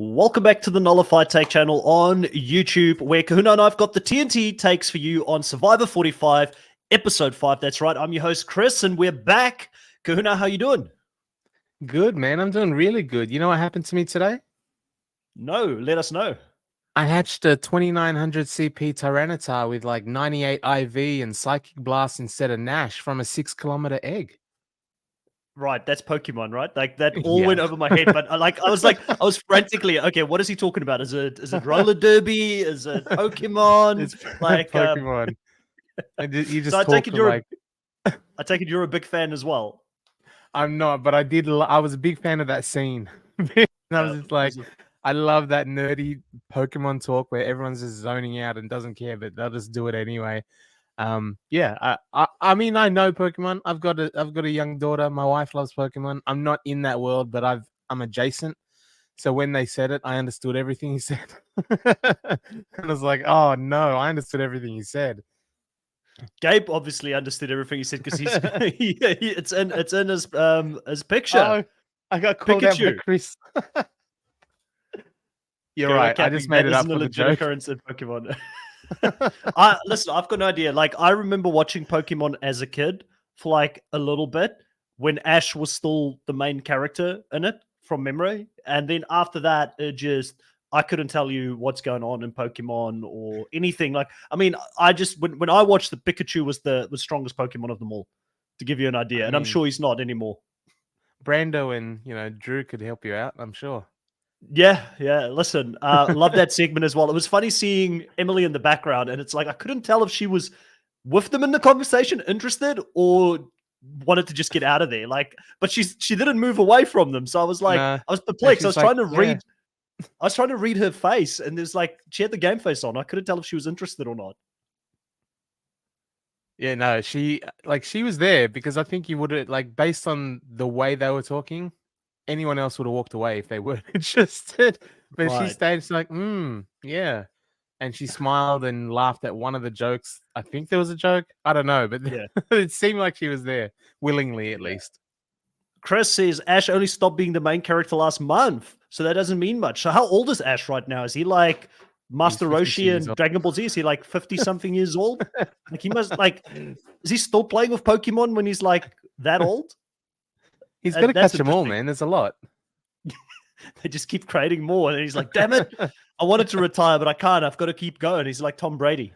Welcome back to the Nullified Take channel on YouTube, where Kahuna and I've got the TNT takes for you on Survivor 45, Episode 5. That's right, I'm your host, Chris, and we're back. Kahuna, how you doing? Good, man. I'm doing really good. You know what happened to me today? No, let us know. I hatched a 2900 CP Tyranitar with like 98 IV and Psychic Blast instead of Nash from a 6-kilometer egg. Right, that's Pokemon, right? Like that all Yeah. went over my head, but I was frantically, okay, what is he talking about? Is it roller derby? Is it Pokemon? It's Like, Pokemon. You so just talk to like... I take it you're a big fan as well. I'm not, but I was a big fan of that scene. I was just like, I love that nerdy Pokemon talk where everyone's just zoning out and doesn't care, but they'll just do it anyway. Yeah, I mean, I know Pokemon. I've got a young daughter. My wife loves Pokemon. I'm not in that world, but I'm adjacent. So when they said it, I understood everything he said. And I was like, oh no, I understood everything he said. Gabe obviously understood everything he said because it's in his picture. Oh, I got called out by Chris. You're right. I just made it up for the joke. Occurrence in Pokemon. Listen, I've got no idea. Like, I remember watching Pokemon as a kid for like a little bit when Ash was still the main character in it from memory. And then after that, I couldn't tell you what's going on in Pokemon or anything. Like, I mean, I just, when I watched, the Pikachu was the strongest Pokemon of them all, to give you an idea. And I'm sure he's not anymore. Brando and, Drew could help you out, I'm sure. Yeah. Listen, love that segment as well. It was funny seeing Emily in the background, and it's like I couldn't tell if she was with them in the conversation, interested, or wanted to just get out of there. Like, but she didn't move away from them, so I was like, I was perplexed. I was trying to read her face, and there's like she had the game face on. I couldn't tell if she was interested or not. Yeah, no, she was there because I think you would have, like, based on the way they were talking, anyone else would have walked away if they weren't interested. But right. She stayed. She's like, yeah. And she smiled and laughed at one of the jokes. I think there was a joke. I don't know, but yeah. It seemed like she was there, willingly at least. Chris says Ash only stopped being the main character last month, so that doesn't mean much. So how old is Ash right now? Is he like Master Roshi and Dragon Ball Z? Is he like 50-something years old? Like, he must, like, is he still playing with Pokemon when he's like that old? He's got to catch them all, man. There's a lot. They just keep creating more. And he's like, damn it. I wanted to retire, but I can't. I've got to keep going. He's like Tom Brady.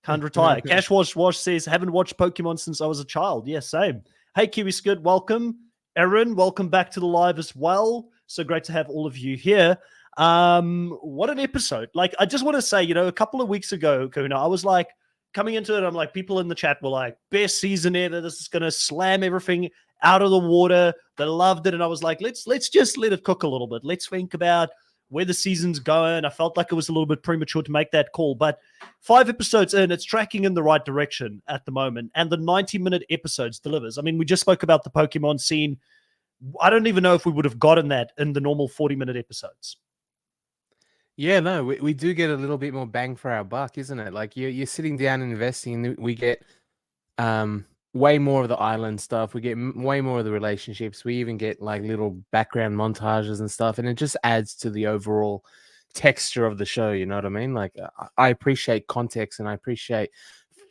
Can't retire. Cash Wash says, haven't watched Pokemon since I was a child. Yeah, same. Hey, Kiwi Scud, welcome. Erin, welcome back to the live as well. So great to have all of you here. What an episode. Like, I just want to say, a couple of weeks ago, Kuna, I was like, coming into it, I'm like, people in the chat were like, best season ever. This is going to slam everything out of the water. They loved it. And I was like, let's just let it cook a little bit. Let's think about where the season's going. I felt like it was a little bit premature to make that call, but 5 episodes in, it's tracking in the right direction at the moment. And the 90-minute episodes delivers. I mean, we just spoke about the Pokemon scene. I don't even know if we would have gotten that in the normal 40-minute episodes. Yeah, no, we do get a little bit more bang for our buck, isn't it? Like, you're sitting down and investing, and we get way more of the island stuff. We get way more of the relationships. We even get like little background montages and stuff, and it just adds to the overall texture of the show. You know what I mean? Like, I appreciate context, and I appreciate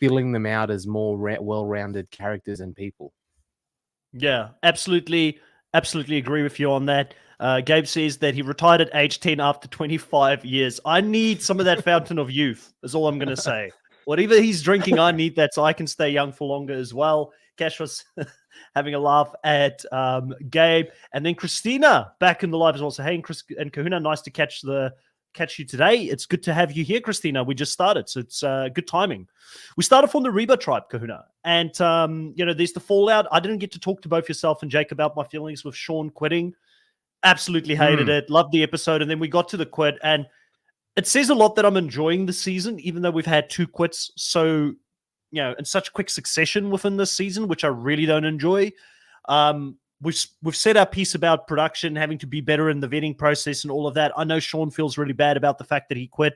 filling them out as more well-rounded characters and people. Yeah, absolutely agree with you on that. Gabe says that he retired at age 10 after 25 years. I need some of that fountain of youth, is all I'm going to say. Whatever he's drinking, I need that so I can stay young for longer as well. Cash was having a laugh at Gabe. And then Christina back in the live as well. So, hey, Chris and Kahuna, nice to catch you today. It's good to have you here, Christina. We just started, so it's good timing. We started from the Reba tribe, Kahuna. And, there's the fallout. I didn't get to talk to both yourself and Jake about my feelings with Sean quitting. Absolutely hated it. Loved the episode. And then we got to the quit, and it says a lot that I'm enjoying the season, even though we've had 2 quits in such quick succession within this season, which I really don't enjoy. We've said our piece about production having to be better in the vetting process and all of that. I know Sean feels really bad about the fact that he quit.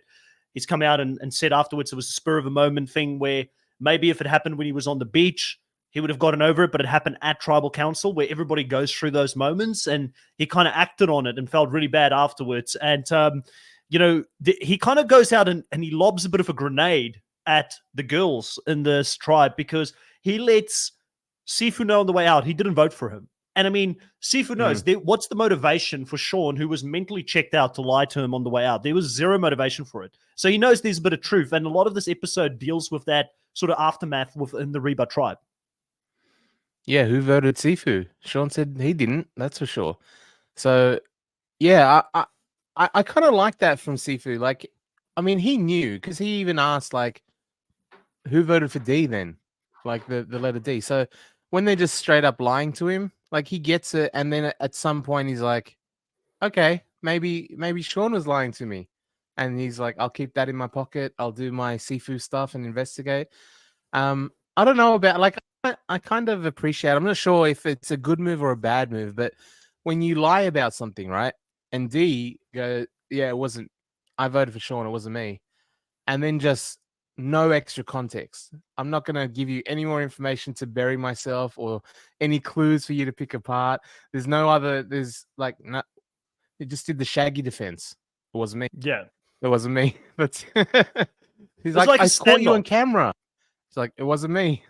He's come out and said afterwards it was a spur of a moment thing where maybe if it happened when he was on the beach, he would have gotten over it, but it happened at Tribal Council where everybody goes through those moments, and he kind of acted on it and felt really bad afterwards. And, he kind of goes out and he lobs a bit of a grenade at the girls in this tribe because he lets Sifu know on the way out he didn't vote for him. And I mean, Sifu knows what's the motivation for Sean, who was mentally checked out, to lie to him on the way out. There was zero motivation for it. So he knows there's a bit of truth. And a lot of this episode deals with that sort of aftermath within the Reba tribe. Yeah, who voted Sifu? Sean said he didn't, that's for sure. So, yeah, I kind of like that from Sifu. Like, I mean, he knew, because he even asked, like, who voted for D then? Like, the letter D. So, when they're just straight up lying to him, like, he gets it, and then at some point he's like, okay, maybe Sean was lying to me. And he's like, I'll keep that in my pocket. I'll do my Sifu stuff and investigate. I don't know about, like, I kind of appreciate, I'm not sure if it's a good move or a bad move, but when you lie about something, right? And D go, yeah, it wasn't, I voted for Sean, it wasn't me. And then just no extra context. I'm not going to give you any more information to bury myself or any clues for you to pick apart. There's like, no, it just did the Shaggy defense. It wasn't me. Yeah. It wasn't me. But he's like I caught you on camera. It's like, it wasn't me.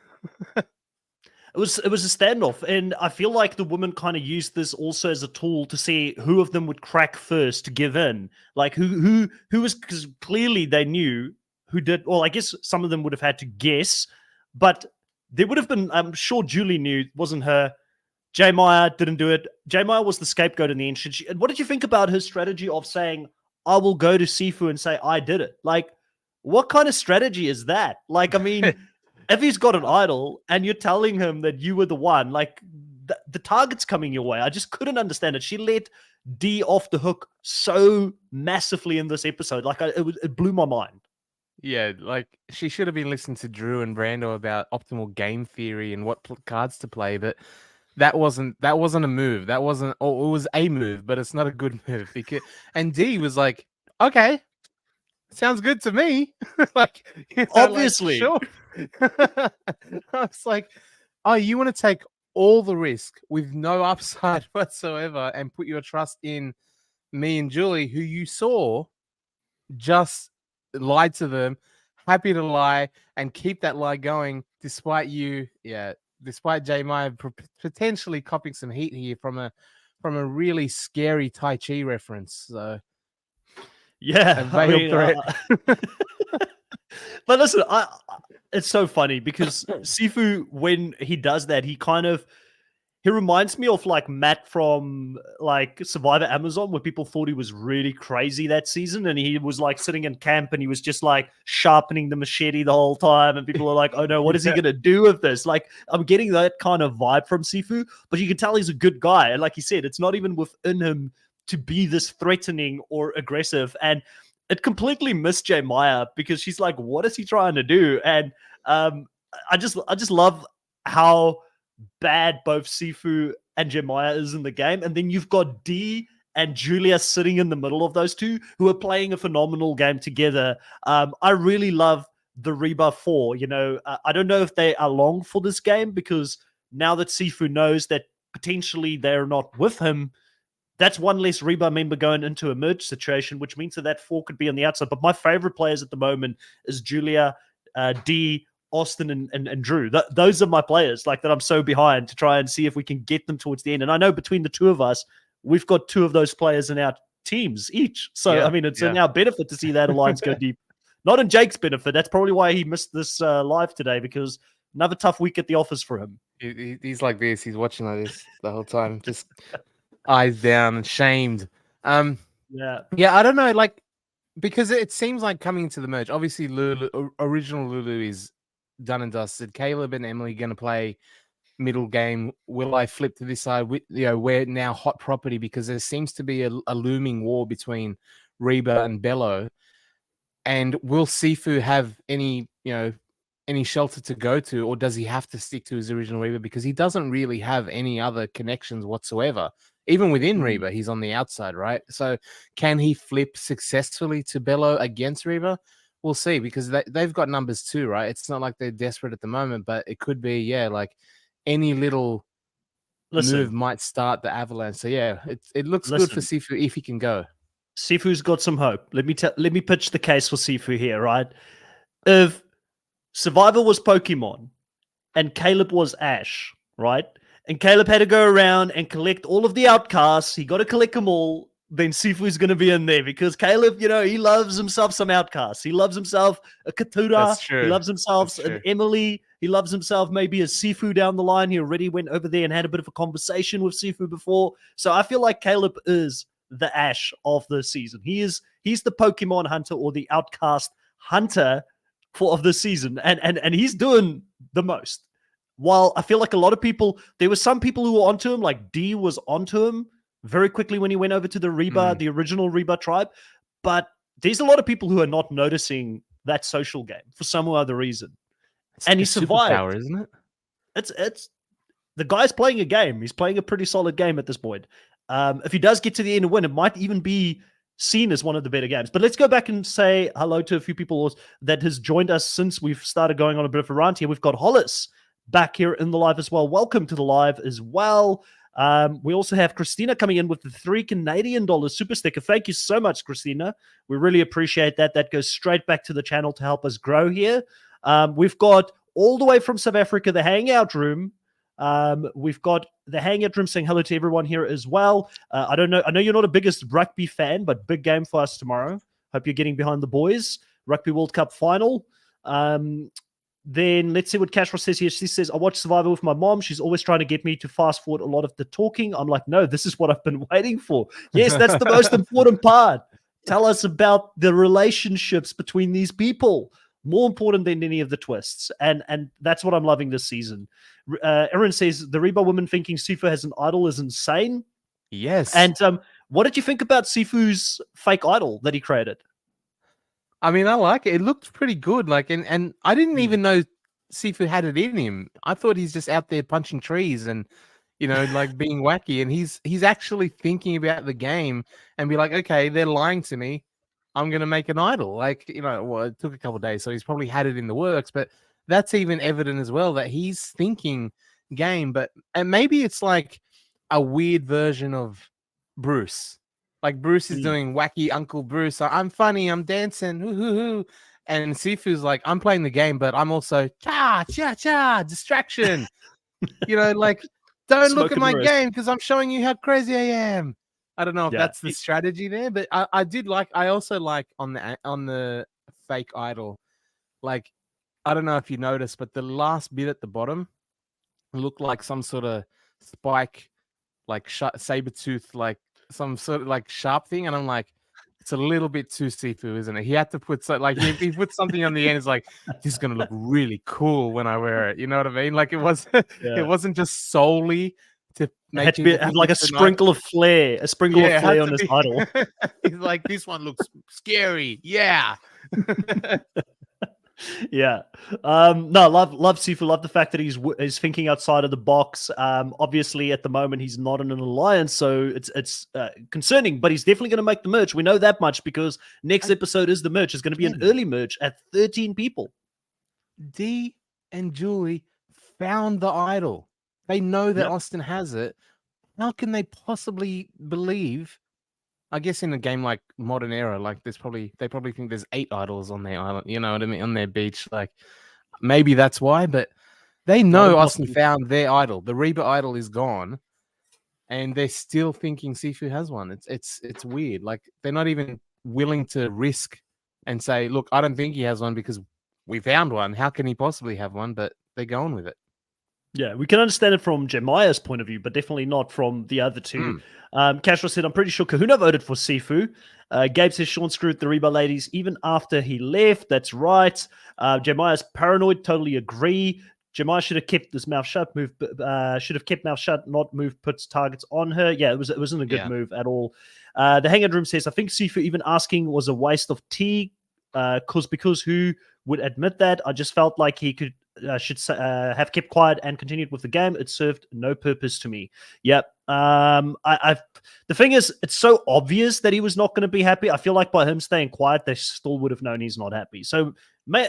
It was a standoff, and I feel like the woman kind of used this also as a tool to see who of them would crack first to give in. Like who was, because clearly they knew who did. Well, I guess some of them would have had to guess, but there would have been. I'm sure Julie knew it wasn't her. J. Meyer didn't do it. J. Meyer was the scapegoat in the end. What did you think about his strategy of saying, "I will go to Sifu and say I did it"? Like, what kind of strategy is that? Like, I mean. If he's got an idol and you're telling him that you were the one, like the target's coming your way. I just couldn't understand it. She let D off the hook so massively in this episode. Like it blew my mind. Yeah, like she should have been listening to Drew and Brando about optimal game theory and what cards to play, but that wasn't a move. That wasn't, or it was a move, but it's not a good move. And D was like, okay, sounds good to me. Like, obviously. Like, sure. I was like, oh, you want to take all the risk with no upside whatsoever and put your trust in me and Julie, who you saw just lied to them, happy to lie and keep that lie going despite J. Meyer potentially copying some heat here from a really scary Tai Chi reference. So yeah, a veiled threat. But listen, it's so funny because Sifu, when he does that, he reminds me of like Matt from like Survivor Amazon, where people thought he was really crazy that season, and he was like sitting in camp and he was just like sharpening the machete the whole time, and people are like, "Oh no, what is he gonna do with this?" Like, I'm getting that kind of vibe from Sifu, but you can tell he's a good guy, and like you said, it's not even within him to be this threatening or aggressive, and it completely missed J. Meyer because she's like, what is he trying to do? And I just love how bad both Sifu and J. Meyer is in the game. And then you've got D and Julia sitting in the middle of those two who are playing a phenomenal game together. I really love the Reba 4. I don't know if they are long for this game because now that Sifu knows that potentially they're not with him, that's one less Reba member going into a merge situation, which means that 4 could be on the outside. But my favorite players at the moment is Julia, D, Austin, and Drew. Those are my players, like that I'm so behind to try and see if we can get them towards the end. And I know between the two of us, we've got 2 of those players in our teams each. So, yeah, I mean, it's in our benefit to see that alliance go deep. Not in Jake's benefit. That's probably why he missed this live today, because another tough week at the office for him. He's like this. He's watching like this the whole time. Just eyes down and shamed. Yeah, I don't know, like, because it seems like coming into the merge, obviously original Lulu is done and dusted. Caleb and Emily going to play middle game. Will I flip to this side? We're now hot property because there seems to be a looming war between Reba and Bello. And will Sifu have any shelter to go to, or does he have to stick to his original Reba because he doesn't really have any other connections whatsoever? Even within Reba, he's on the outside, right? So can he flip successfully to Bello against Reba? we'll see, because they've got numbers too, right? It's not like they're desperate at the moment, but it could be, like any little move might start the avalanche. So yeah, it looks good for Sifu if he can go. Sifu's got some hope. Let me pitch the case for Sifu here, right? If Survivor was Pokemon and Caleb was Ash, right? And Caleb had to go around and collect all of the outcasts. He got to collect them all. Then Sifu's going to be in there because Caleb, he loves himself some outcasts. He loves himself a Katura. He loves himself an Emily. He loves himself maybe a Sifu down the line. He already went over there and had a bit of a conversation with Sifu before. So I feel like Caleb is the Ash of the season. He's the Pokemon hunter or the outcast hunter of the season. And he's doing the most. While I feel like a lot of people, there were some people who were onto him, like D was onto him very quickly when he went over to the Reba, the original Reba tribe. But there's a lot of people who are not noticing that social game for some other reason. And he survived. Superpower, isn't it? It's the guy's playing a game. He's playing a pretty solid game at this point. If he does get to the end and win, it might even be seen as one of the better games. But let's go back and say hello to a few people that has joined us since we've started going on a bit of a rant here. We've got Hollis back here in the live as well. Welcome to the live as well. We also have Christina coming in with the $3 Canadian super sticker. Thank you so much, Christina. We really appreciate that. That goes straight back to the channel to help us grow here. We've got all the way from South Africa, the Hangout Room. We've got the Hangout Room saying hello to everyone here as well. I know you're not a biggest rugby fan, but big game for us tomorrow. Hope you're getting behind the boys. Rugby World Cup final. Then let's see what Cashra says here. She says, I watch Survivor with my mom. She's always trying to get me to fast forward a lot of the talking. I'm like, no, this is what I've been waiting for. Yes, that's the most important part. Tell us about the relationships between these people. More important than any of the twists. And that's what I'm loving this season. Erin says, the Reba woman thinking Sifu has an idol is insane. Yes. And what did you think about Sifu's fake idol that he created? I mean, I like it. It looked pretty good. Like, and I didn't even know Sifu had it in him. I thought he's just out there punching trees and, like being wacky. And he's actually thinking about the game and be like, okay, they're lying to me. I'm gonna make an idol. Like, well, it took a couple of days, so he's probably had it in the works. But that's even evident as well that he's thinking game. And maybe it's like a weird version of Bruce. Like Bruce is doing wacky Uncle Bruce. I'm funny. I'm dancing. Hoo. And Sifu's like, I'm playing the game, but I'm also distraction. Like don't look at my game because I'm showing you how crazy I am. I don't know if that's the strategy there, but I also like on the fake idol. Like, I don't know if you noticed, but the last bit at the bottom looked like some sort of spike, like saber tooth, like some sort of like sharp thing, and I'm like, it's a little bit too Sifu, isn't it? He had to put he put something on the end. It's like, this is gonna look really cool when I wear it. You know what I mean? Like it wasn't just solely to make it have like a sprinkle of flair, of flair on his idol. He's like, this one looks scary. Yeah. Yeah. No, love Sifu. Love the fact that he's thinking outside of the box. Obviously, at the moment, he's not in an alliance, so it's concerning. But he's definitely going to make the merge. We know that much because next episode is the merge. It's going to be an early merge at 13 people. D and Julie found the idol. They know that Austin has it. How can they possibly believe? I guess in a game like Modern Era, like they probably think there's 8 idols on their island, you know what I mean, on their beach. Like maybe that's why, but they know Austin found their idol. The Reba idol is gone, and they're still thinking Sifu has one. It's weird. Like they're not even willing to risk and say, look, I don't think he has one because we found one. How can he possibly have one? But they're going with it. Yeah, we can understand it from Jemiah's point of view, but definitely not from the other two. Castro said, I'm pretty sure Kahuna voted for Sifu. Gabe says Sean screwed the Reba ladies even after he left. That's right. Jemiah's paranoid. Totally agree. Jemiah should have kept his mouth shut. Not move, puts targets on her. Yeah, it wasn't a good move at all. The Hangout Room says, I think Sifu even asking was a waste of tea because who would admit that? I just felt like he could should have kept quiet and continued with the game. It served no purpose to me. Yep. The thing is, it's so obvious that he was not going to be happy. I feel like by him staying quiet, they still would have known he's not happy. So,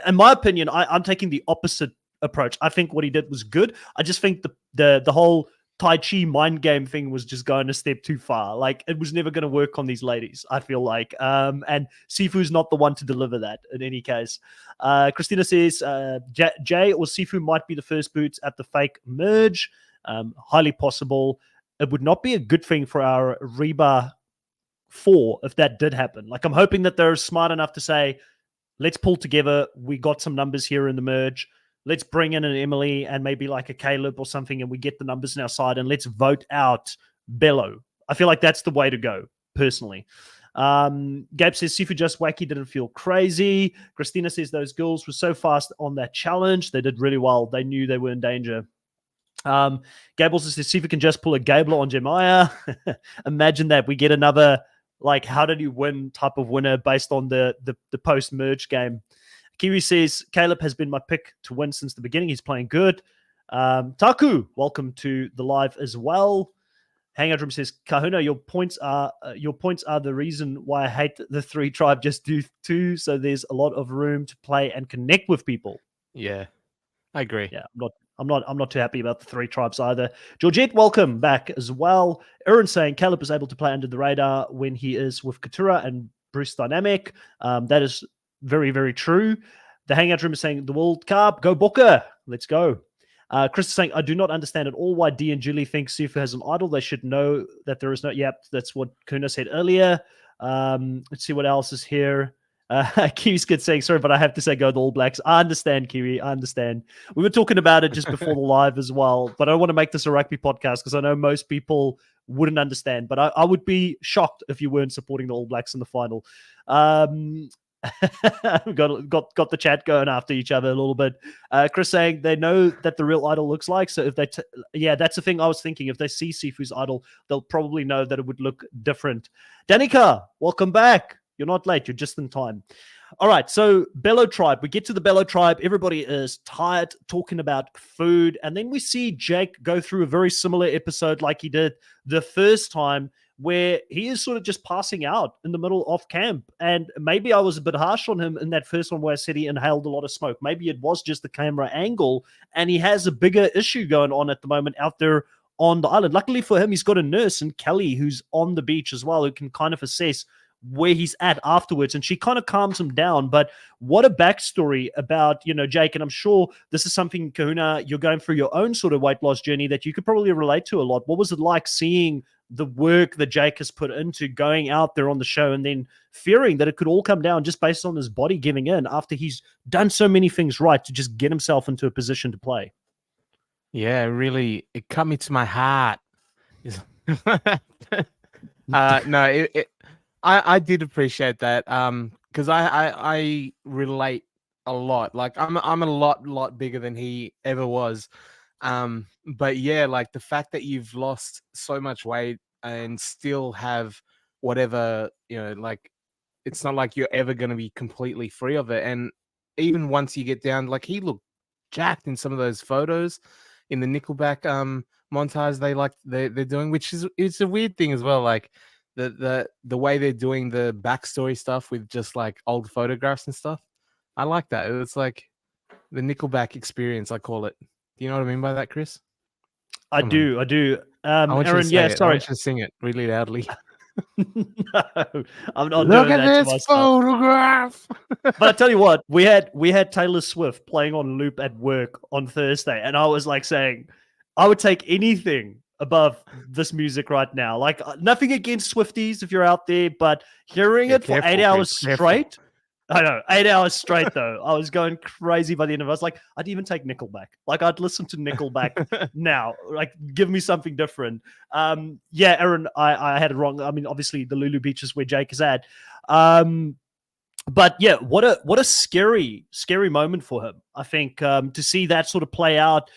in my opinion, I'm taking the opposite approach. I think what he did was good. I just think the whole Tai Chi mind game thing was just going a step too far. Like, it was never going to work on these ladies, I feel like. And Sifu's not the one to deliver that in any case. Christina says Jay or Sifu might be the first boots at the fake merge. Highly possible. It would not be a good thing for our Reba 4 if that did happen. Like, I'm hoping that they're smart enough to say, let's pull together. We got some numbers here in the merge. Let's bring in an Emily and maybe like a Caleb or something, and we get the numbers on our side, and let's vote out Bello. I feel like that's the way to go, personally. Gabe says, Sifu just wacky, didn't feel crazy. Christina says, those girls were so fast on that challenge. They did really well. They knew they were in danger. Gabe also says, Sifu can just pull a Gabler on Jemiah. Imagine that. We get another, like, how did you win type of winner based on the post-merge game. Kiwi says, Caleb has been my pick to win since the beginning. He's playing good. Taku, welcome to the live as well. Hangout Room says, Kahuna, your points are the reason why I hate the 3 tribe. Just do 2, so there's a lot of room to play and connect with people. Yeah, I agree. Yeah, I'm not too happy about the 3 tribes either. Georgette, welcome back as well. Aaron saying Caleb is able to play under the radar when he is with Katura and Bruce Dynamic. That is very, very true. The Hangout Room is saying the World Cup, go Booker. Let's go. Chris is saying, I do not understand at all why Dee and Julie think Sifu has an idol. They should know that there is no... Yep, that's what Kuna said earlier. Let's see what else is here. Kiwi's good saying, sorry, but I have to say go the All Blacks. I understand, Kiwi. I understand. We were talking about it just before the live as well, but I don't want to make this a rugby podcast because I know most people wouldn't understand, but I would be shocked if you weren't supporting the All Blacks in the final. got the chat going after each other a little bit. Chris saying they know that the real idol looks like, so if they that's the thing I was thinking. If they see Sifu's idol, they'll probably know that it would look different. Danica, welcome back. You're not late, you're just in time. All right, so Bello Tribe. We get to the Bello Tribe. Everybody is tired talking about food, and then we see Jake go through a very similar episode like he did the first time, where he is sort of just passing out in the middle of camp. And maybe I was a bit harsh on him in that first one where I said he inhaled a lot of smoke. Maybe it was just the camera angle, and he has a bigger issue going on at the moment out there on the island. Luckily for him, he's got a nurse and Kelly who's on the beach as well, who can kind of assess where he's at afterwards, and she kind of calms him down. But what a backstory about, Jake, and I'm sure this is something, Kahuna, you're going through your own sort of weight loss journey that you could probably relate to a lot. What was it like seeing the work that Jake has put into going out there on the show and then fearing that it could all come down just based on his body giving in after he's done so many things right to just get himself into a position to play? Yeah, really, it cut me to my heart. I did appreciate that because I relate a lot. Like I'm a lot bigger than he ever was. But yeah, like the fact that you've lost so much weight and still have whatever, like it's not like you're ever going to be completely free of it. And even once you get down, like he looked jacked in some of those photos in the Nickelback montage they're doing, which is, it's a weird thing as well. Like the way they're doing the backstory stuff with just like old photographs and stuff. I like that. It's like the Nickelback experience, I call it. Do you know what I mean by that, Chris? I do. I want Aaron, you to sorry. I want you to sing it really loudly. No, I'm not Look doing at that to this myself. photograph. But I tell you what, we had Taylor Swift playing on loop at work on Thursday, and I was like saying, I would take anything above this music right now. Like nothing against Swifties if you're out there, but hearing it for 8 hours straight. I know, 8 hours straight though. I was going crazy by the end of it. I was like, I'd even take Nickelback. Like I'd listen to Nickelback now. Like give me something different. Yeah, Aaron, I had it wrong. I mean, obviously the Lulu Beach is where Jake is at. But yeah, what a scary moment for him. I think to see that sort of play out.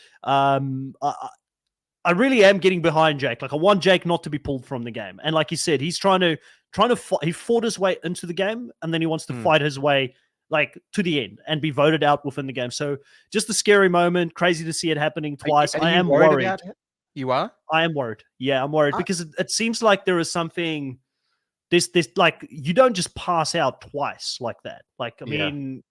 I really am getting behind Jake. Like I want Jake not to be pulled from the game. And like you said, he's trying to fight. He fought his way into the game, and then he wants to fight his way like to the end and be voted out within the game. So just a scary moment. Crazy to see it happening twice. Are I you am worried worried. about it? You are? I am worried. Yeah, I'm worried I- because it seems like there is something. This like you don't just pass out twice like that. Like I Yeah. mean,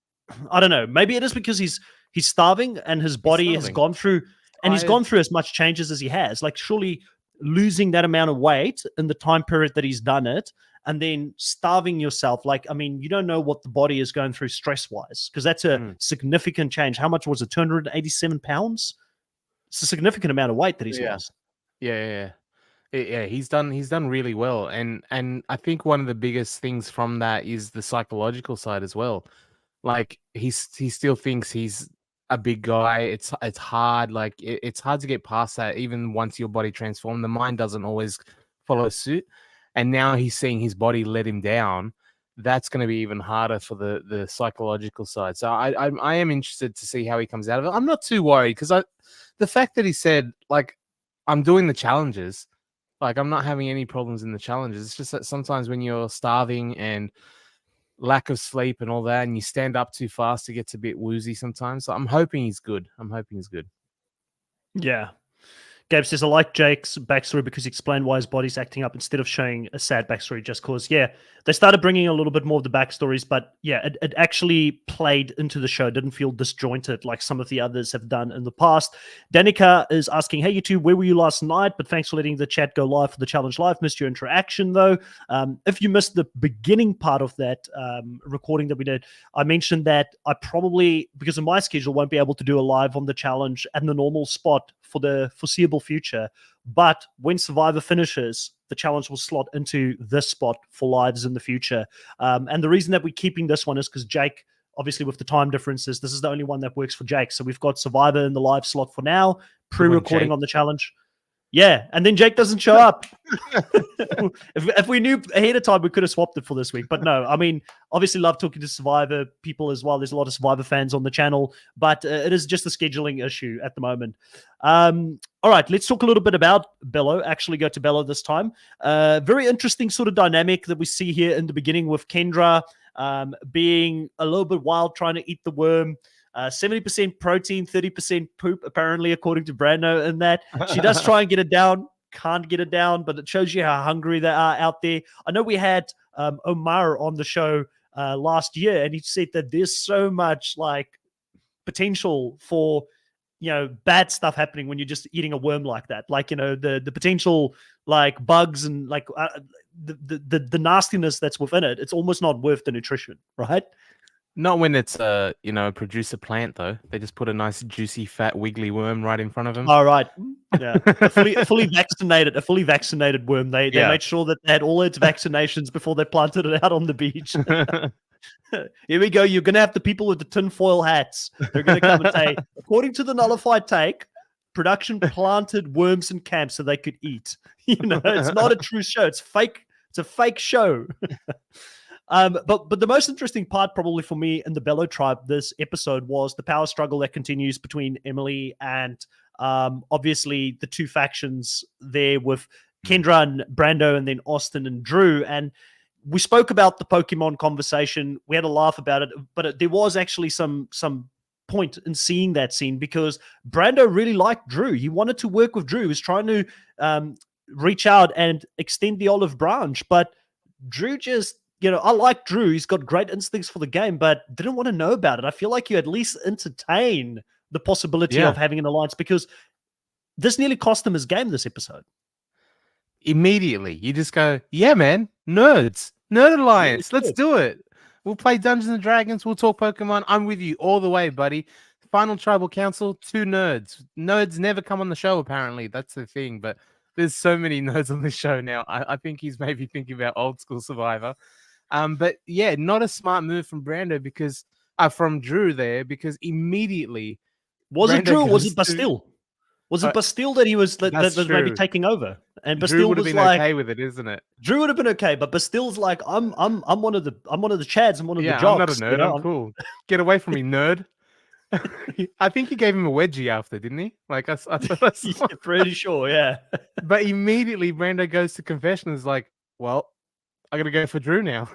I don't know. Maybe it is because he's starving and his body has starving. gone through and he's Tired. gone through as much changes as he has. Like surely losing that amount of weight in the time period that he's done it and then starving yourself. Like I mean, you don't know what the body is going through stress wise because that's a significant change. How much was it? 287 pounds. It's a significant amount of weight that he's lost. Yeah. Yeah, he's done really well, and I think one of the biggest things from that is the psychological side as well. Like he still thinks he's a big guy. It's hard, like it's hard to get past that. Even once your body transforms, the mind doesn't always follow suit. And now he's seeing his body let him down. That's going to be even harder for the psychological side. So I am interested to see how he comes out of it. I'm not too worried because the fact that he said like I'm doing the challenges. Like, I'm not having any problems in the challenges. It's just that sometimes when you're starving and lack of sleep and all that, and you stand up too fast, it gets a bit woozy sometimes. So I'm hoping he's good. Yeah. Gabe says, I like Jake's backstory because he explained why his body's acting up instead of showing a sad backstory just cause, yeah, they started bringing a little bit more of the backstories, but yeah, it actually played into the show. It didn't feel disjointed like some of the others have done in the past. Danica is asking, hey, you two, where were you last night? But thanks for letting the chat go live for the challenge live. Missed your interaction, though. If you missed the beginning part of that recording that we did, I mentioned that I probably, because of my schedule, won't be able to do a live on the challenge and the normal spot for the foreseeable future. But when Survivor finishes, the challenge will slot into this spot for lives in the future. And the reason that we're keeping this one is because Jake, obviously with the time differences, this is the only one that works for Jake. So we've got Survivor in the live slot for now, pre-recording on the challenge. Yeah, and then Jake doesn't show up. if we knew ahead of time, we could have swapped it for this week. But no, I mean, obviously love talking to Survivor people as well. There's a lot of Survivor fans on the channel, but it is just a scheduling issue at the moment. All right, let's talk a little bit about Bello. Actually go to Bello this time. Very interesting sort of dynamic that we see here in the beginning with Kendra being a little bit wild, trying to eat the worm. 70% protein, 30% poop, apparently, according to Brando. In that she does try and get it down, can't get it down, but it shows you how hungry they are out there. I know we had Omar on the show last year, and he said that there's so much like potential for bad stuff happening when you're just eating a worm like that. Like the potential like bugs and like the nastiness that's within it. It's almost not worth the nutrition, right? Not when it's a producer plant though. They just put a nice juicy fat wiggly worm right in front of them. All right, yeah, a fully vaccinated worm. They made sure that they had all its vaccinations before they planted it out on the beach. Here we go. You're gonna have the people with the tinfoil hats. They're gonna come and say, according to the Nullified Take, production planted worms in camp so they could eat. It's not a true show. It's fake. It's a fake show. But the most interesting part probably for me in the Bello tribe this episode was the power struggle that continues between Emily and obviously the two factions there with Kendra and Brando and then Austin and Drew. And we spoke about the Pokemon conversation. We had a laugh about it, but there was actually some point in seeing that scene because Brando really liked Drew. He wanted to work with Drew. He was trying to reach out and extend the olive branch, but Drew just I like Drew. He's got great instincts for the game, but didn't want to know about it. I feel like you at least entertain the possibility of having an alliance because this nearly cost him his game this episode. Immediately, you just go, yeah, man, nerd alliance. Let's do it. We'll play Dungeons and Dragons. We'll talk Pokemon. I'm with you all the way, buddy. Final Tribal Council, 2 nerds. Nerds never come on the show, apparently. That's the thing, but there's so many nerds on this show now. I think he's maybe thinking about old school Survivor. But yeah, not a smart move from Brando because from Drew there because immediately was it Drew or was it Bastille? Was it Bastille that he was that was maybe taking over? And Bastille Drew would have was been like, okay with it, isn't it? Drew would have been okay, but Bastille's like, I'm one of the Chads, I'm one of the jocks. I'm not a nerd. I'm cool. Get away from me, nerd. I think he gave him a wedgie after, didn't he? Like I pretty sure, yeah. But immediately Brando goes to confession and is like, well, I gotta go for Drew now.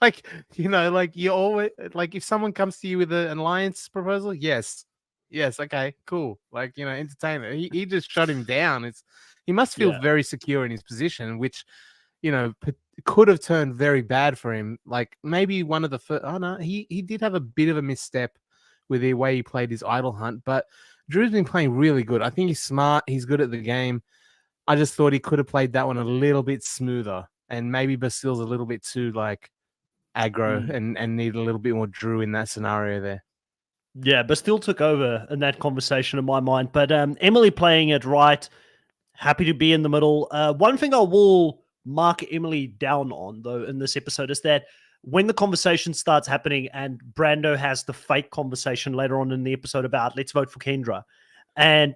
Like, like you always like if someone comes to you with an alliance proposal, yes. Yes, okay, cool. Like, entertain it. He just shut him down. He must feel Yeah. very secure in his position, which, could have turned very bad for him. Like maybe one of the first, oh no, he did have a bit of a misstep with the way he played his idol hunt, but Drew's been playing really good. I think he's smart. He's good at the game. I just thought he could have played that one a little bit smoother, and maybe Bastille's a little bit too like aggro and need a little bit more Drew in that scenario there. Yeah, but still took over in that conversation in my mind. But Emily playing it right, happy to be in the middle. One thing I will mark Emily down on, though, in this episode is that when the conversation starts happening and Brando has the fake conversation later on in the episode about let's vote for Kendra, and